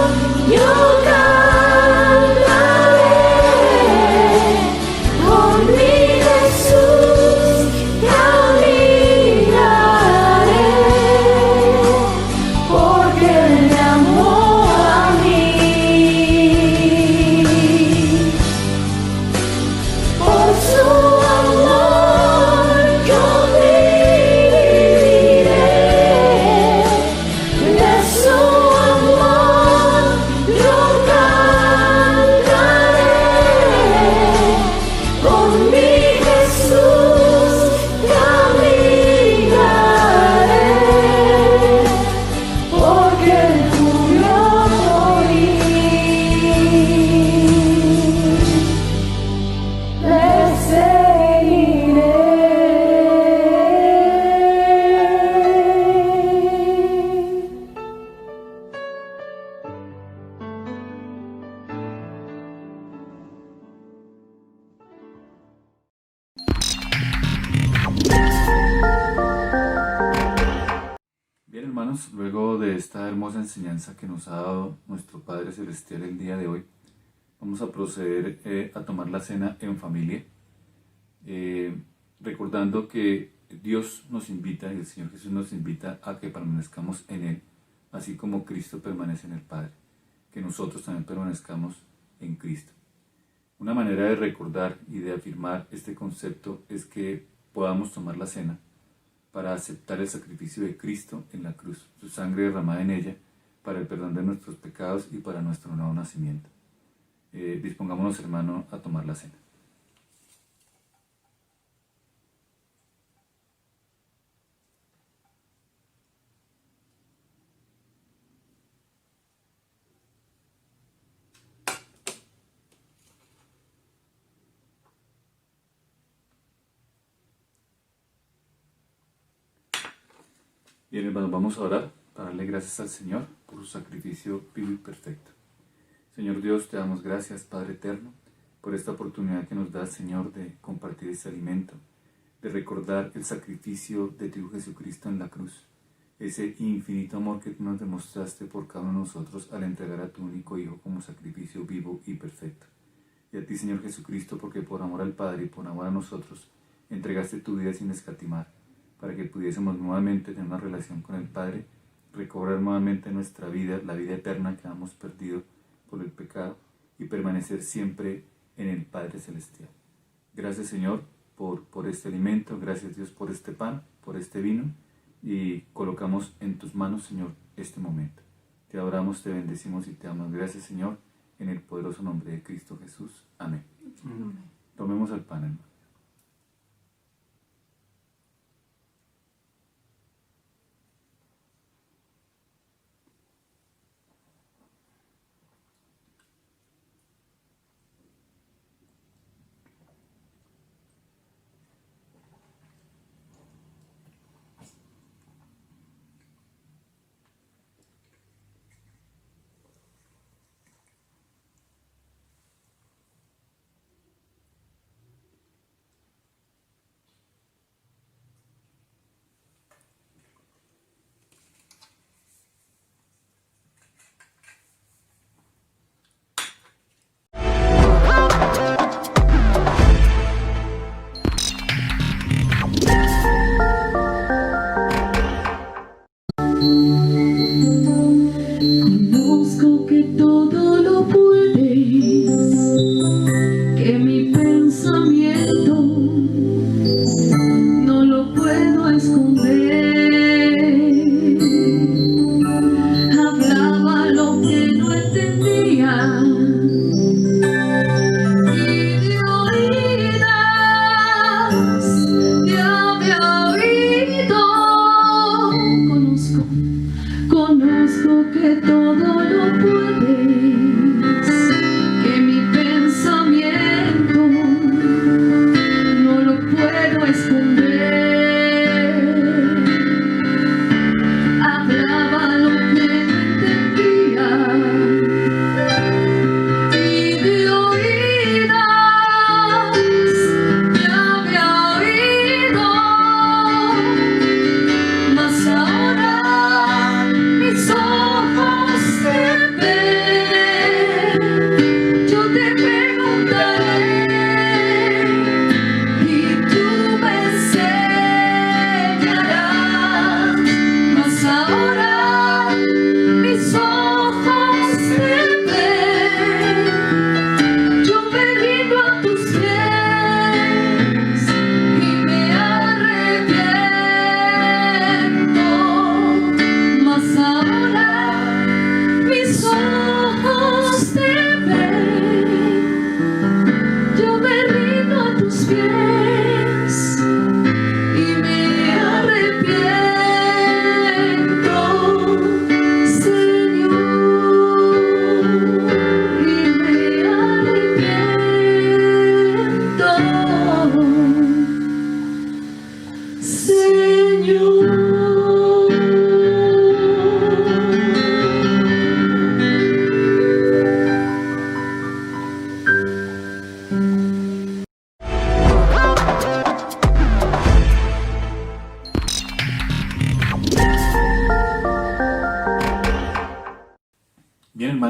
yo cantaré, con mi Jesús caminaré, porque Él me amó a mí. Por su hermanos, luego de esta hermosa enseñanza que nos ha dado nuestro Padre Celestial el día de hoy, vamos a proceder a tomar la cena en familia, recordando que Dios nos invita y el Señor Jesús nos invita a que permanezcamos en Él, así como Cristo permanece en el Padre, que nosotros también permanezcamos en Cristo. Una manera de recordar y de afirmar este concepto es que podamos tomar la cena para aceptar el sacrificio de Cristo en la cruz, su sangre derramada en ella para el perdón de nuestros pecados y para nuestro nuevo nacimiento. Dispongámonos, hermano, a tomar la cena. Bien, hermanos, vamos a orar para darle gracias al Señor por su sacrificio vivo y perfecto. Señor Dios, te damos gracias, Padre eterno, por esta oportunidad que nos das, Señor, de compartir este alimento, de recordar el sacrificio de tu Hijo Jesucristo en la cruz, ese infinito amor que tú nos demostraste por cada uno de nosotros al entregar a tu único Hijo como sacrificio vivo y perfecto. Y a ti, Señor Jesucristo, porque por amor al Padre y por amor a nosotros, entregaste tu vida sin escatimar, para que pudiésemos nuevamente tener una relación con el Padre, recobrar nuevamente nuestra vida, la vida eterna que hemos perdido por el pecado, y permanecer siempre en el Padre Celestial. Gracias, Señor, por este alimento, gracias, Dios, por este pan, por este vino, y colocamos en tus manos, Señor, este momento. Te adoramos, te bendecimos y te damos gracias, Señor, en el poderoso nombre de Cristo Jesús. Amén. Tomemos el pan, hermano.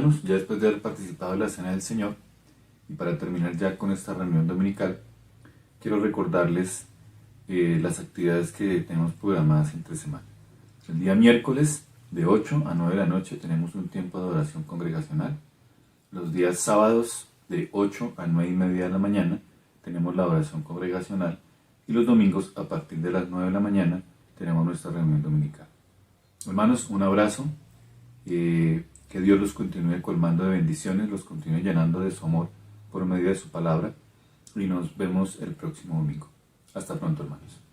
hermanos, ya después de haber participado en la Cena del Señor, y para terminar ya con esta reunión dominical, quiero recordarles las actividades que tenemos programadas entre semana. El día miércoles, de 8 a 9 de la noche, tenemos un tiempo de adoración congregacional. Los días sábados, de 8 a 9 y media de la mañana, tenemos la adoración congregacional. Y los domingos, a partir de las 9 de la mañana, tenemos nuestra reunión dominical. Hermanos, un abrazo. Que Dios los continúe colmando de bendiciones, los continúe llenando de su amor por medio de su palabra. Y nos vemos el próximo domingo. Hasta pronto, hermanos.